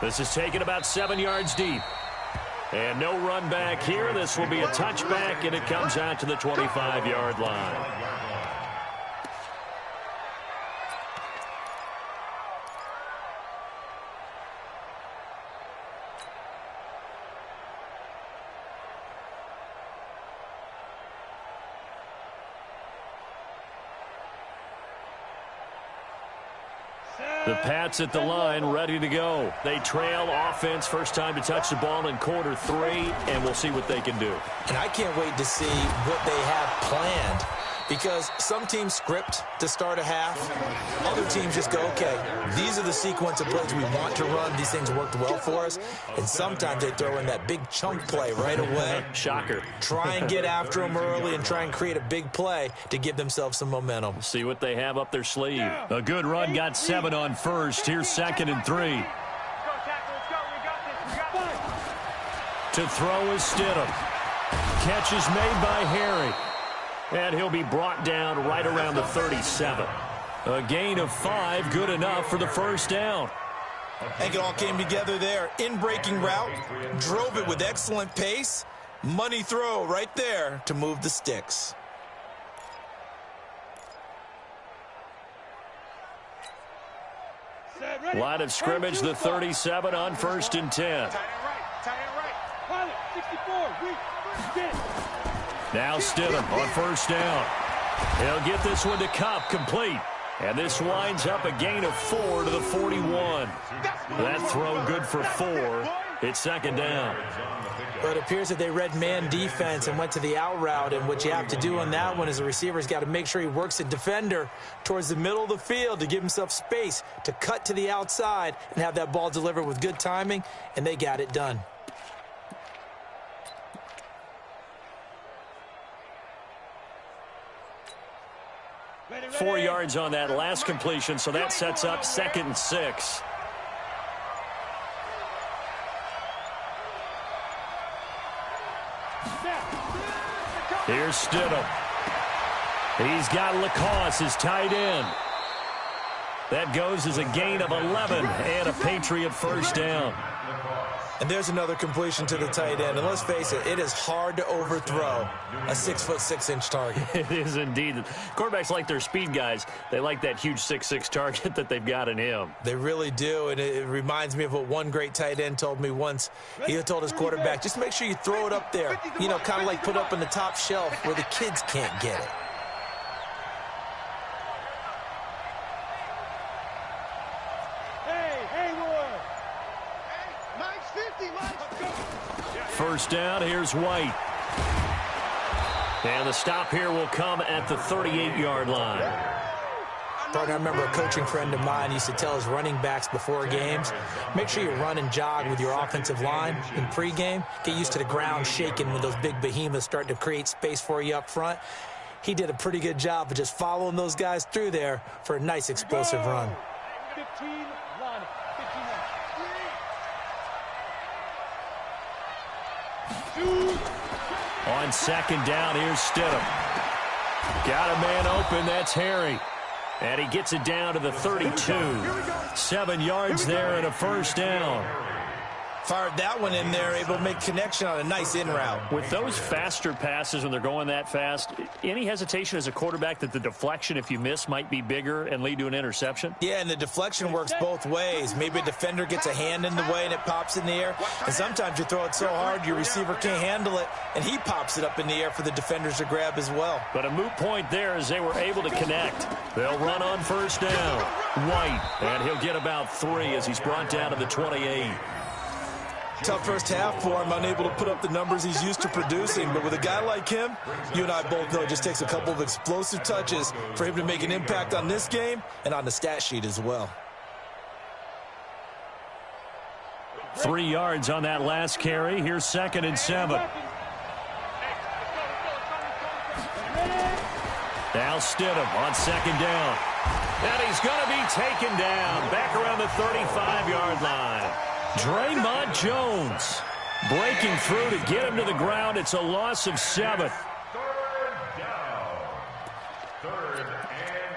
This is taken about 7 yards deep. And no run back here. This will be a touchback, and it comes out to the 25-yard line. The Pats at the line, ready to go. They trail offense, first time to touch the ball in quarter 3, and we'll see what they can do. And I can't wait to see what they have planned, because some teams script to start a half. Other teams just go, okay, these are the sequence of plays we want to run. These things worked well for us. And sometimes they throw in that big chunk play right away. Shocker. Try and get after them early and try and create a big play to give themselves some momentum. See what they have up their sleeve. A good run, got 7 on first. Here's 2nd and 3. To throw is Stidham. Catch is made by Harry. And he'll be brought down right around the 37. A gain of 5, good enough for the first down. I think it all came together there. In-breaking route, drove it with excellent pace. Money throw right there to move the sticks. Line of scrimmage, the 37 on 1st and 10. Now Stidham on first down. He'll get this one to Cup, complete. And this winds up a gain of 4 to the 41. That throw good for 4. It's 2nd down. But it appears that they read man defense and went to the out route. And what you have to do on that one is the receiver's got to make sure he works the defender towards the middle of the field to give himself space to cut to the outside and have that ball delivered with good timing. And they got it done. 4 yards on that last completion, so that sets up 2nd and 6. Here's Stidham. He's got Lacoste, his tight end. That goes as a gain of 11 and a Patriot first down. And there's another completion to the tight end. And let's face it, it is hard to overthrow a 6'6" target. It is indeed. Quarterbacks like their speed guys. They like that huge 6'6" target that they've got in him. They really do. And it reminds me of what one great tight end told me once. He told his quarterback, just make sure you throw it up there. You know, kind of like put up in the top shelf where the kids can't get it. First down, here's White. And the stop here will come at the 38-yard line. Partner, I remember a coaching friend of mine used to tell his running backs before games, make sure you run and jog with your offensive line in pregame. Get used to the ground shaking when those big behemoths start to create space for you up front. He did a pretty good job of just following those guys through there for a nice explosive run. 15, line, 59. On second down, here's Stidham. Got a man open, that's Harry. And he gets it down to the 32. 7 yards there and a first down. Fired that one in there, able to make connection on a nice in route. With those faster passes when they're going that fast, any hesitation as a quarterback that the deflection, if you miss, might be bigger and lead to an interception? Yeah, and the deflection works both ways. Maybe a defender gets a hand in the way and it pops in the air. And sometimes you throw it so hard your receiver can't handle it, and he pops it up in the air for the defenders to grab as well. But a moot point there as they were able to connect. They'll run on first down. White, and he'll get about 3 as he's brought down to the 28. Tough first half for him, unable to put up the numbers he's used to producing. But with a guy like him, you and I both know it just takes a couple of explosive touches for him to make an impact on this game and on the stat sheet as well. 3 yards on that last carry. Here's 2nd and 7. Now Stidham on 2nd down. And he's going to be taken down back around the 35-yard line. Draymond Jones breaking through to get him to the ground. It's a loss of 7. 3rd down. 3rd and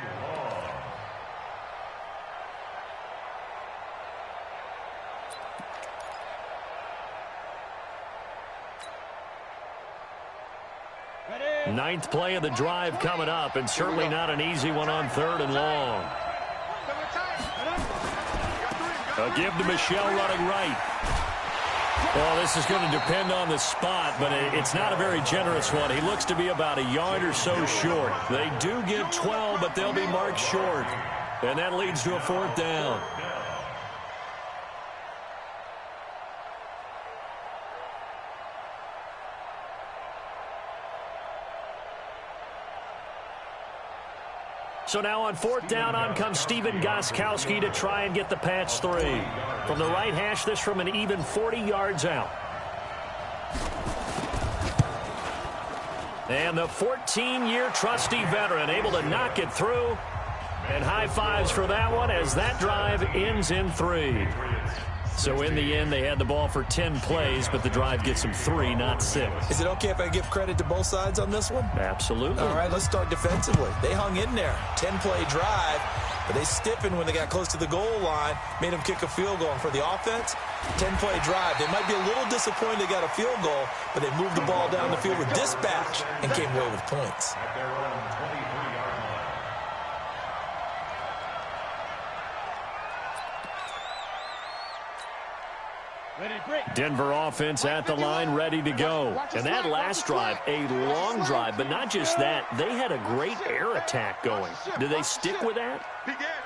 long. Ninth play of the drive coming up, and certainly not an easy one on 3rd and long. They'll give to Michelle running right. Well, this is going to depend on the spot, but it's not a very generous one. He looks to be about a yard or so short. They do get 12, but they'll be marked short. And that leads to a 4th down. So now on 4th down, on comes Steven Gostkowski to try and get the patch 3. From the right hash, this from an even 40 yards out. And the 14-year trusty veteran able to knock it through. And high fives for that one as that drive ends in 3. So in the end, they had the ball for 10 plays, but the drive gets them 3, not 6. Is it okay if I give credit to both sides on this one? Absolutely. All right, let's start defensively. They hung in there. 10-play drive, but they stiffened when they got close to the goal line, made them kick a field goal. And for the offense, 10-play drive. They might be a little disappointed they got a field goal, but they moved the ball down the field with dispatch and came away with points. At their own 23-yard line. Denver offense at the line, ready to go. And that last drive, a long drive, but not just that. They had a great air attack going. Do they stick with that?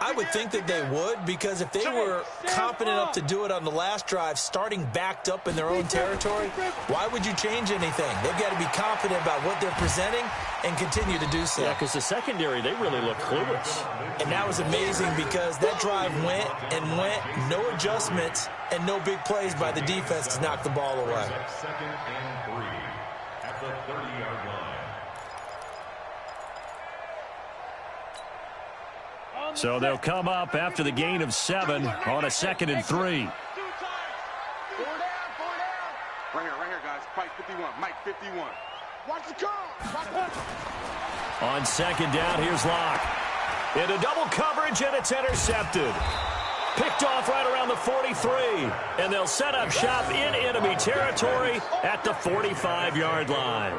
I would think that they would, because if they were confident enough to do it on the last drive, starting backed up in their own territory, why would you change anything? They've got to be confident about what they're presenting and continue to do so. Yeah, because the secondary, they really look clueless. And that was amazing because that drive went and went, no adjustments, and no big plays by the defense to knock the ball away. 2nd and 3 at the 30-yard line. So they'll come up after the gain of 7 on a 2nd and 3. 4 down. Right here, guys. Fight 51. Mike 51. Watch the curl. On 2nd down, here's Locke. Into double coverage, and it's intercepted. Picked off right around the 43. And they'll set up shop in enemy territory at the 45-yard line.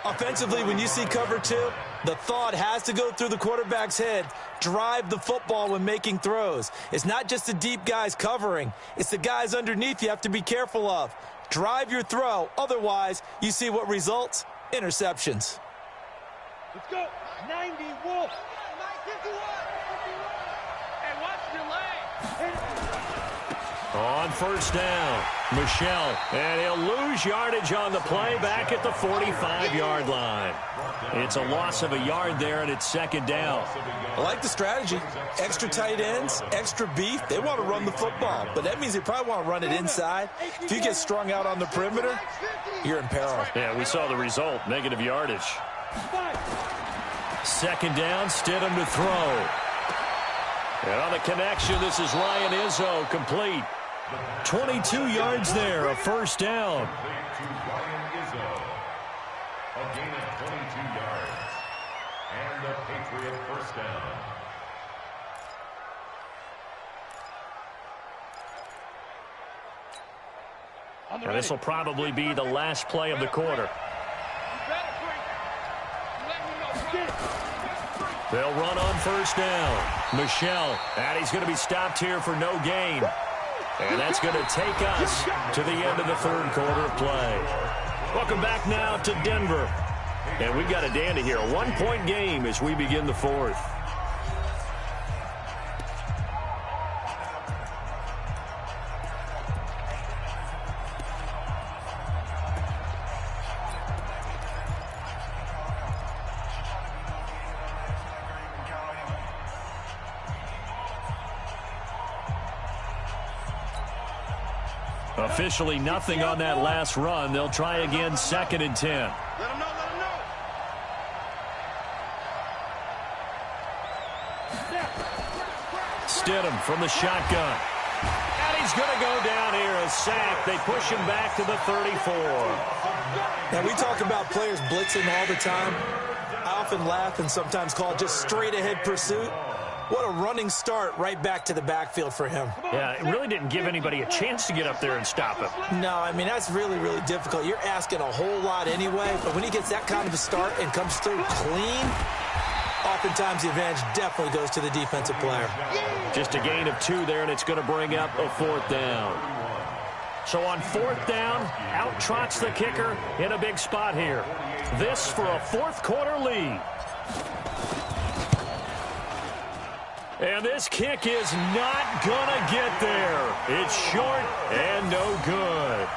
Offensively, when you see cover 2, the thought has to go through the quarterback's head. Drive the football when making throws. It's not just the deep guys covering. It's the guys underneath you have to be careful of. Drive your throw. Otherwise, you see what results? Interceptions. Let's go. 90 Wolf. 51. Hey, watch your leg. On first down, Michelle, and he'll lose yardage on the play back at the 45-yard line. It's a loss of a yard there, and it's second down. I like the strategy. Extra tight ends, extra beef. They want to run the football, but that means they probably want to run it inside. If you get strung out on the perimeter, you're in peril. Yeah, we saw the result, negative yardage. Second down, Stidham to throw. And on the connection, this is Ryan Izzo, complete. 22 yards there, a first down. To Ryan Izzo. A gain of 22 yards. And the Patriot first down. And this will probably be the last play of the quarter. They'll run on first down. Michelle, and he's going to be stopped here for no gain. And that's going to take us to the end of the third quarter of play. Welcome back now to Denver. And we've got a dandy here. A 1-point game as we begin the fourth. Officially nothing on that last run. They'll try again, 2nd and 10. Let him know, let him know. Stidham from the shotgun. And he's going to go down here, a sack. They push him back to the 34. Now, we talk about players blitzing all the time. I often laugh and sometimes call it just straight-ahead pursuit. What a running start right back to the backfield for him. Yeah, it really didn't give anybody a chance to get up there and stop him. No, I mean, that's really, really difficult. You're asking a whole lot anyway, but when he gets that kind of a start and comes through clean, oftentimes the advantage definitely goes to the defensive player. Just a gain of 2 there, and it's going to bring up a 4th down. So on 4th down, out trots the kicker in a big spot here. This for a fourth quarter lead. And this kick is not going to get there. It's short and no good.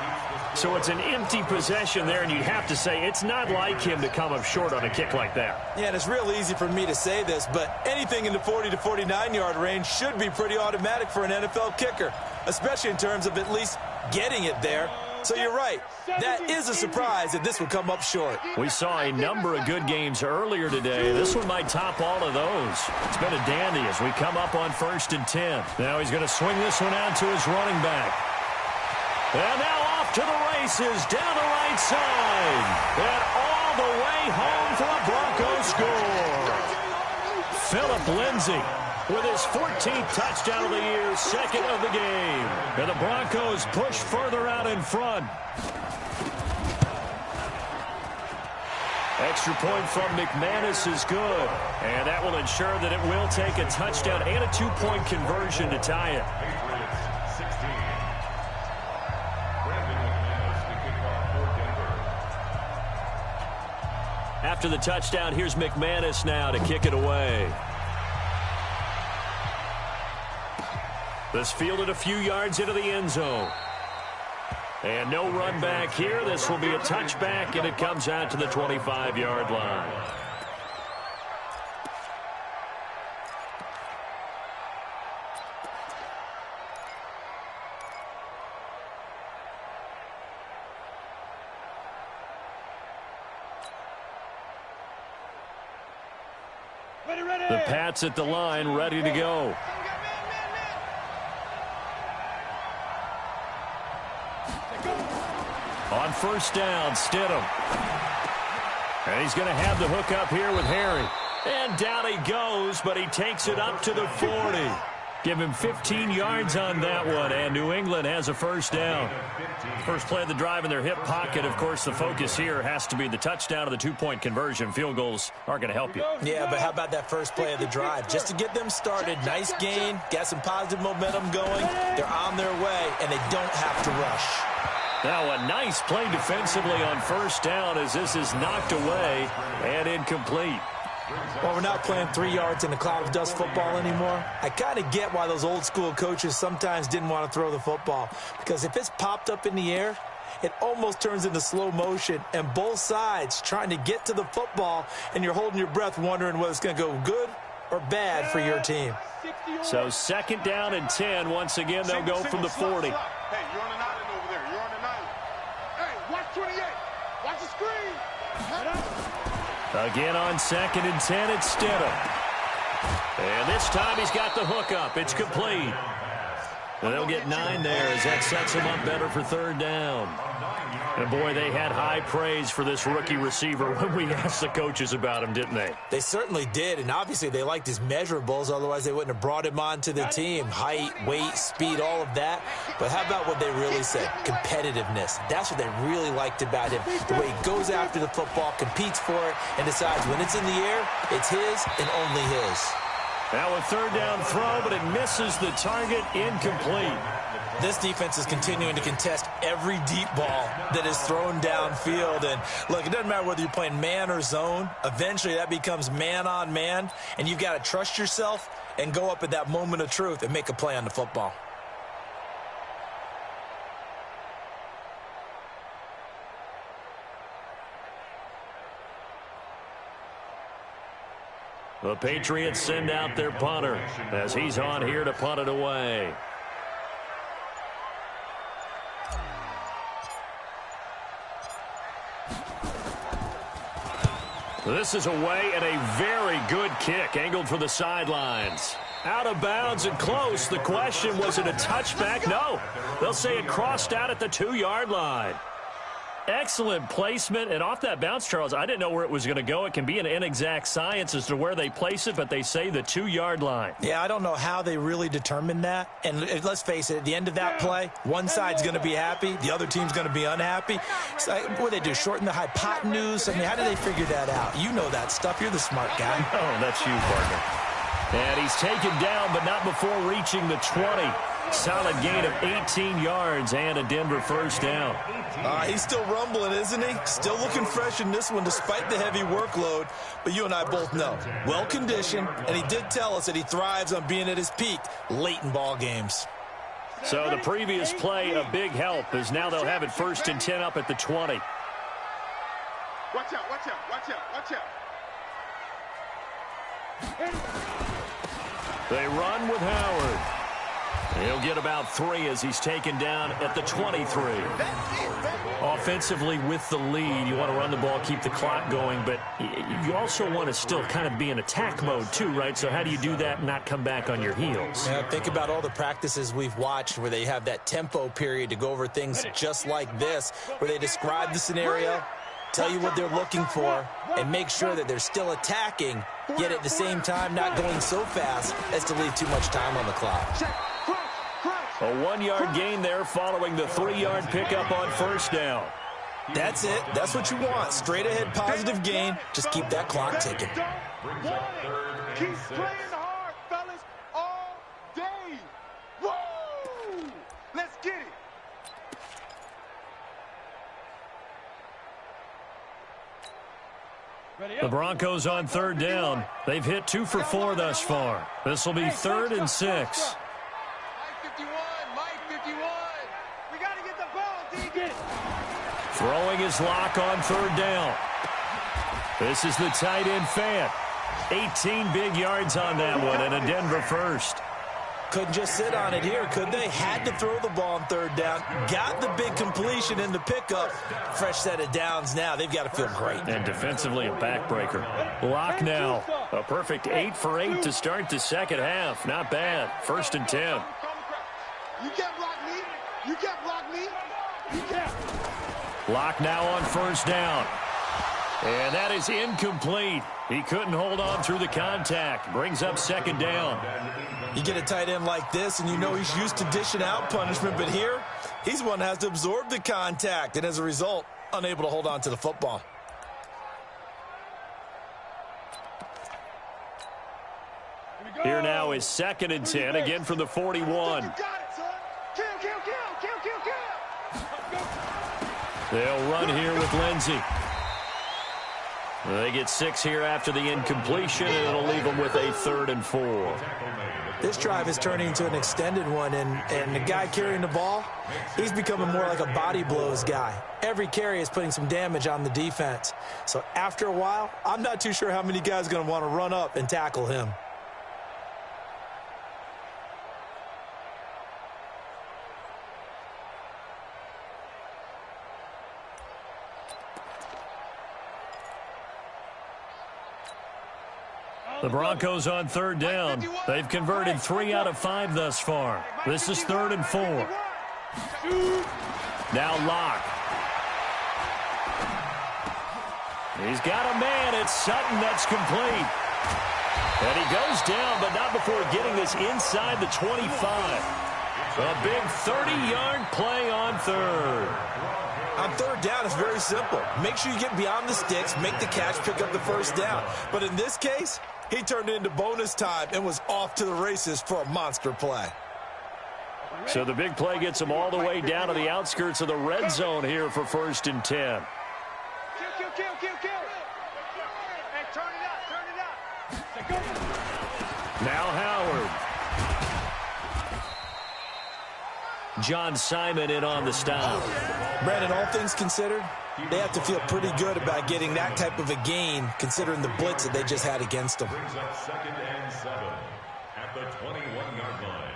So it's an empty possession there, and you'd have to say it's not like him to come up short on a kick like that. Yeah, and it's real easy for me to say this, but anything in the 40 to 49-yard range should be pretty automatic for an NFL kicker, especially in terms of at least getting it there. So you're right. That is a surprise that this would come up short. We saw a number of good games earlier today. This one might top all of those. It's been a dandy as we come up on 1st and 10. Now he's going to swing this one out to his running back. And now off to the races down the right side. And all the way home for a Broncos score. Phillip Lindsay with his 14th touchdown of the year, 2nd of the game. And the Broncos push further out in front. Extra point from McManus is good. And that will ensure that it will take a touchdown and a 2-point conversion to tie it. Patriots 16. Brandon McManus to kick off for Denver. After the touchdown, here's McManus now to kick it away. This fielded a few yards into the end zone. And no run back here. This will be a touchback, and it comes out to the 25-yard line. The Pats at the line, ready to go. On first down, Stidham. And he's going to have the hook up here with Harry. And down he goes, but he takes it up to the 40. Give him 15 yards on that one, and New England has a first down. First play of the drive in their hip pocket. Of course, the focus here has to be the touchdown of the 2-point conversion. Field goals aren't going to help you. Yeah, but how about that first play of the drive? Just to get them started, nice gain, got some positive momentum going. They're on their way, and they don't have to rush. Now a nice play defensively on first down as this is knocked away and incomplete. Well, we're not playing 3 yards in a cloud of dust football anymore. I kind of get why those old school coaches sometimes didn't want to throw the football, because if it's popped up in the air, it almost turns into slow motion, and both sides trying to get to the football, and you're holding your breath wondering whether it's going to go good or bad for your team. So 2nd down and 10. Once again, they'll go from the 40. Hey, you're on an island over there. You're on an island. Hey, watch 28. Watch the screen. Again on 2nd and 10, it's Stidham. And this time he's got the hook up. It's complete. And they'll get 9 there as that sets him up better for 3rd down. And boy, they had high praise for this rookie receiver when we asked the coaches about him, didn't they? They certainly did, and obviously they liked his measurables, otherwise they wouldn't have brought him onto the team. Height, weight, speed, all of that. But how about what they really said? Competitiveness. That's what they really liked about him. The way he goes after the football, competes for it, and decides when it's in the air, it's his and only his. Now a 3rd down throw, but it misses the target, incomplete. This defense is continuing to contest every deep ball that is thrown downfield. And look, it doesn't matter whether you're playing man or zone. Eventually that becomes man on man, and you've got to trust yourself and go up at that moment of truth and make a play on the football. The Patriots send out their punter as he's on here to punt it away. This is away and a very good kick angled for the sidelines. Out of bounds and close. The question, was it a touchback? No. They'll say it crossed out at the 2-yard line. Excellent placement, and off that bounce, Charles, I didn't know where it was going to go. It can be an inexact science as to where they place it, but they say the 2-yard line. Yeah, I don't know how they really determined that. And let's face it, at the end of that play, one side's going to be happy, the other team's going to be unhappy. So, what do they do, shorten the hypotenuse? I mean, how do they figure that out? You know that stuff. You're the smart guy. Oh, that's you, partner. And he's taken down, but not before reaching the 20. Solid gain of 18 yards and a Denver 1st down. He's still rumbling, isn't he? Still looking fresh in this one despite the heavy workload. But you and I both know, well-conditioned, and he did tell us that he thrives on being at his peak late in ball games. So the previous play, a big help, as now they'll have it 1st and 10 up at the 20. Watch out, watch out, watch out, watch out. They run with Howard. He'll get about 3 as he's taken down at the 23. Offensively with the lead, you want to run the ball, keep the clock going, but you also want to still kind of be in attack mode too, right? So how do you do that and not come back on your heels? Yeah, think about all the practices we've watched where they have that tempo period to go over things just like this, where they describe the scenario, tell you what they're looking for, and make sure that they're still attacking, yet at the same time not going so fast as to leave too much time on the clock. A 1-yard gain there following the 3-yard pickup on 1st down. That's it. That's what you want. Straight ahead positive gain. Just keep that clock ticking. Keep playing hard, fellas, all day. Woo! Let's get it. The Broncos on 3rd down. They've hit 2 for 4 thus far. This will be 3rd and 6. Throwing his lock on 3rd down. This is the tight end Fant. 18 big yards on that one and a Denver 1st. Couldn't just sit on it here, could they? Had to throw the ball on 3rd down. Got the big completion in the pickup. Fresh set of downs now. They've got to feel great. And defensively a backbreaker. Lock now. A perfect 8 for 8 to start the 2nd half. Not bad. 1st and 10. You can't block me. You can't block me. You can't. Lock now on 1st down. And that is incomplete. He couldn't hold on through the contact. Brings up 2nd down. You get a tight end like this, and you know he's used to dishing out punishment, but here, he's one that has to absorb the contact, and as a result, unable to hold on to the football. Here now is 2nd and 10, again from the 41. They'll run here with Lindsey. They get 6 here after the incompletion, and it'll leave them with a 3rd and 4. This drive is turning into an extended one, and the guy carrying the ball, he's becoming more like a body blows guy. Every carry is putting some damage on the defense. So after a while, I'm not too sure how many guys are going to want to run up and tackle him. The Broncos on 3rd down. They've converted 3 out of 5 thus far. This is 3rd and 4. Now Locke. He's got a man. It's Sutton that's complete. And he goes down, but not before getting this inside the 25. A big 30-yard play on 3rd. On 3rd down, it's very simple. Make sure you get beyond the sticks, make the catch, pick up the 1st down. But in this case, he turned it into bonus time and was off to the races for a monster play. So the big play gets him all the way down to the outskirts of the red zone here for 1st and 10. Kill. Hey, turn it up. Now Howard. John Simon in on the stop. Brandon, all things considered, they have to feel pretty good about getting that type of a gain, considering the blitz that they just had against them. Brings up 2nd and 7 at the 21-yard line.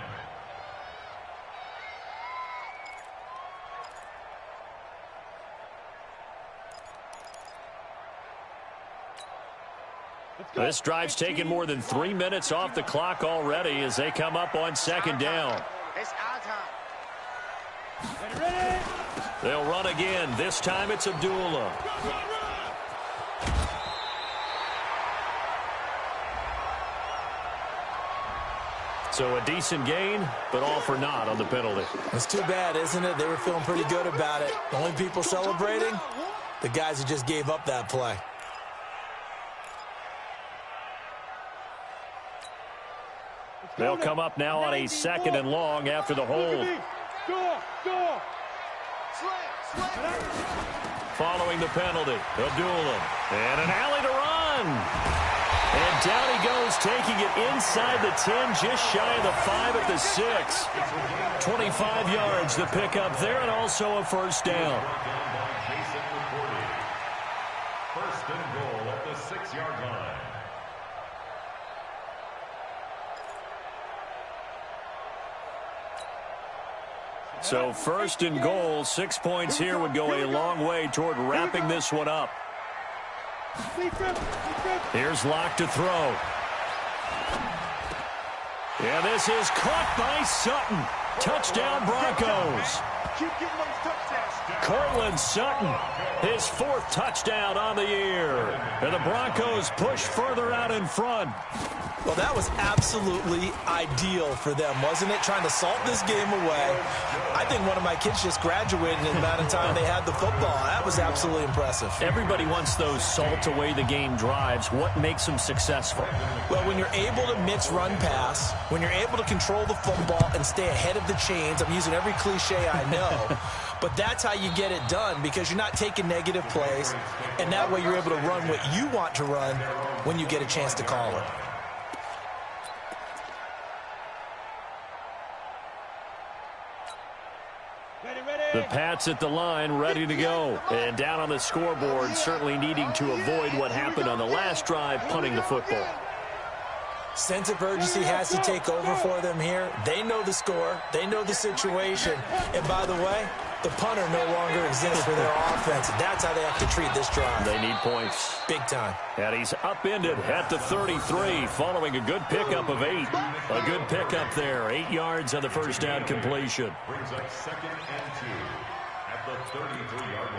This drive's taken more than 3 minutes off the clock already as they come up on 2nd down. It's our time. They'll run again. This time it's Abdullah. So a decent gain, but all for naught on the penalty. It's too bad, isn't it? They were feeling pretty good about it. The only people celebrating, the guys who just gave up that play. They'll come up now on a 2nd and long after the hold. Following the penalty, Abdullah. And an alley to run. And down he goes, taking it inside the 10, just shy of the 5 at the 6. 25 yards, the pickup there, and also a 1st down. 1st and goal at the 6-yard line. So 1st and goal, 6 points here would go a long way toward wrapping this one up. Here's Locke to throw. Yeah, this is caught by Sutton. Touchdown Broncos. Cortland Sutton, his 4th touchdown on the year. And the Broncos push further out in front. Well, that was absolutely ideal for them, wasn't it? Trying to salt this game away. I think one of my kids just graduated in the amount of time they had the football. That was absolutely impressive. Everybody wants those salt away the game drives. What makes them successful? Well, when you're able to mix run-pass, when you're able to control the football and stay ahead of the chains, I'm using every cliche I know, but that's how you get it done because you're not taking negative plays, and that way you're able to run what you want to run when you get a chance to call it. The Pats at the line, ready to go. And down on the scoreboard, certainly needing to avoid what happened on the last drive, punting the football. Sense of urgency has to take over for them here. They know the score. They know the situation. And by the way, the punter no longer exists for their offense. That's how they have to treat this drive. They need points. Big time. And he's upended at the 33, following a good pickup of 8. A good pickup there. 8 yards on the 1st down completion. Brings up 2nd and 2 at the 33-yard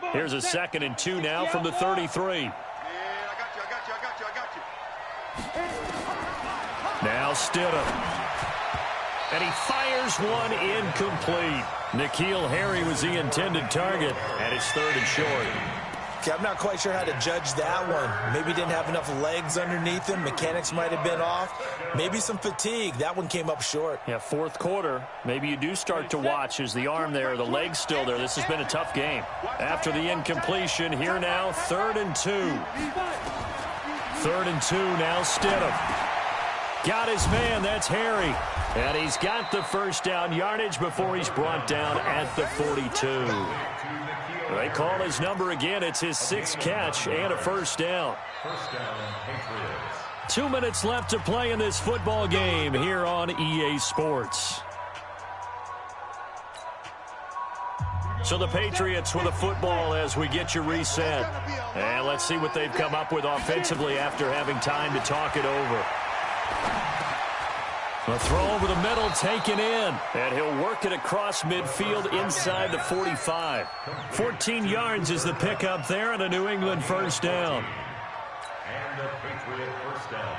line. Here's a 2nd and 2 now from the 33. Now Stidham. And he fires one incomplete. N'Keal Harry was the intended target, and it's 3rd and short. Okay, I'm not quite sure how to judge that one. Maybe he didn't have enough legs underneath him. Mechanics might have been off. Maybe some fatigue. That one came up short. Yeah, fourth quarter. Maybe you do start to watch as the arm there, the leg's still there. This has been a tough game. After the incompletion, here now, 3rd and 2. 3rd and 2 now, Stidham. Got his man, that's Harry. And he's got the first down yardage before he's brought down at the 42. They call his number again. It's his 6th catch and a first down. First down, Patriots. 2 minutes left to play in this football game here on EA Sports. So the Patriots with a football as we get you reset. And let's see what they've come up with offensively after having time to talk it over. A throw over the middle, taken in. And he'll work it across midfield inside the 45. 14 yards is the pickup there and a New England first down. And the Patriot first down.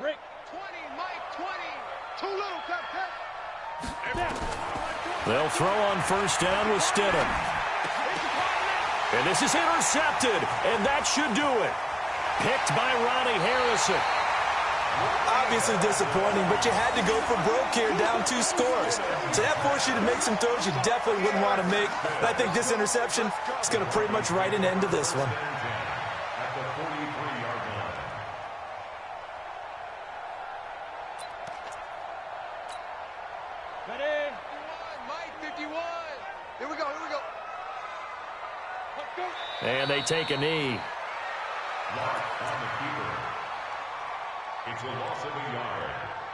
Break. 20, Mike, 20. Too little, Captain. They'll throw on first down with Stidham. And this is intercepted, and that should do it. Picked by Ronnie Harrison. Obviously disappointing, but you had to go for broke here, down 2 scores. So that forced you to make some throws you definitely wouldn't want to make. And I think this interception is going to pretty much write an end to this one. At the 43-yard line. Ready? 51, Mike, 51. Here we go, here we go. Let's go. And they take a knee. Lock on the keeper. It's a loss of a yard.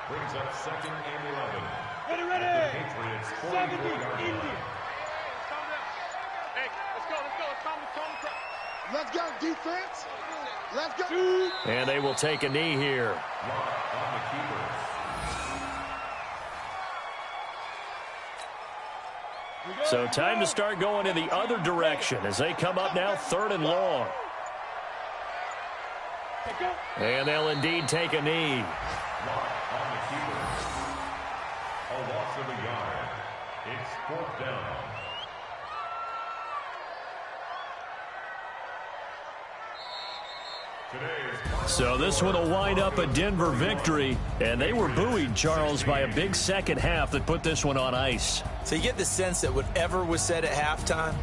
Brings up 2nd and 11. Ready, ready. At the Patriots 70, 44-yard Indy. line. Hey, let's go, let's go. Let's go, defense. Let's go. And they will take a knee here. Lock on the keeper. So time to start going in the other direction as they come up now 3rd and long. And they'll indeed take a knee. Lock on the keeper. A loss of a yard. It's 4th down. So this one will wind up a Denver victory, and they were buoyed, Charles, by a big second half that put this one on ice. So you get the sense that whatever was said at halftime,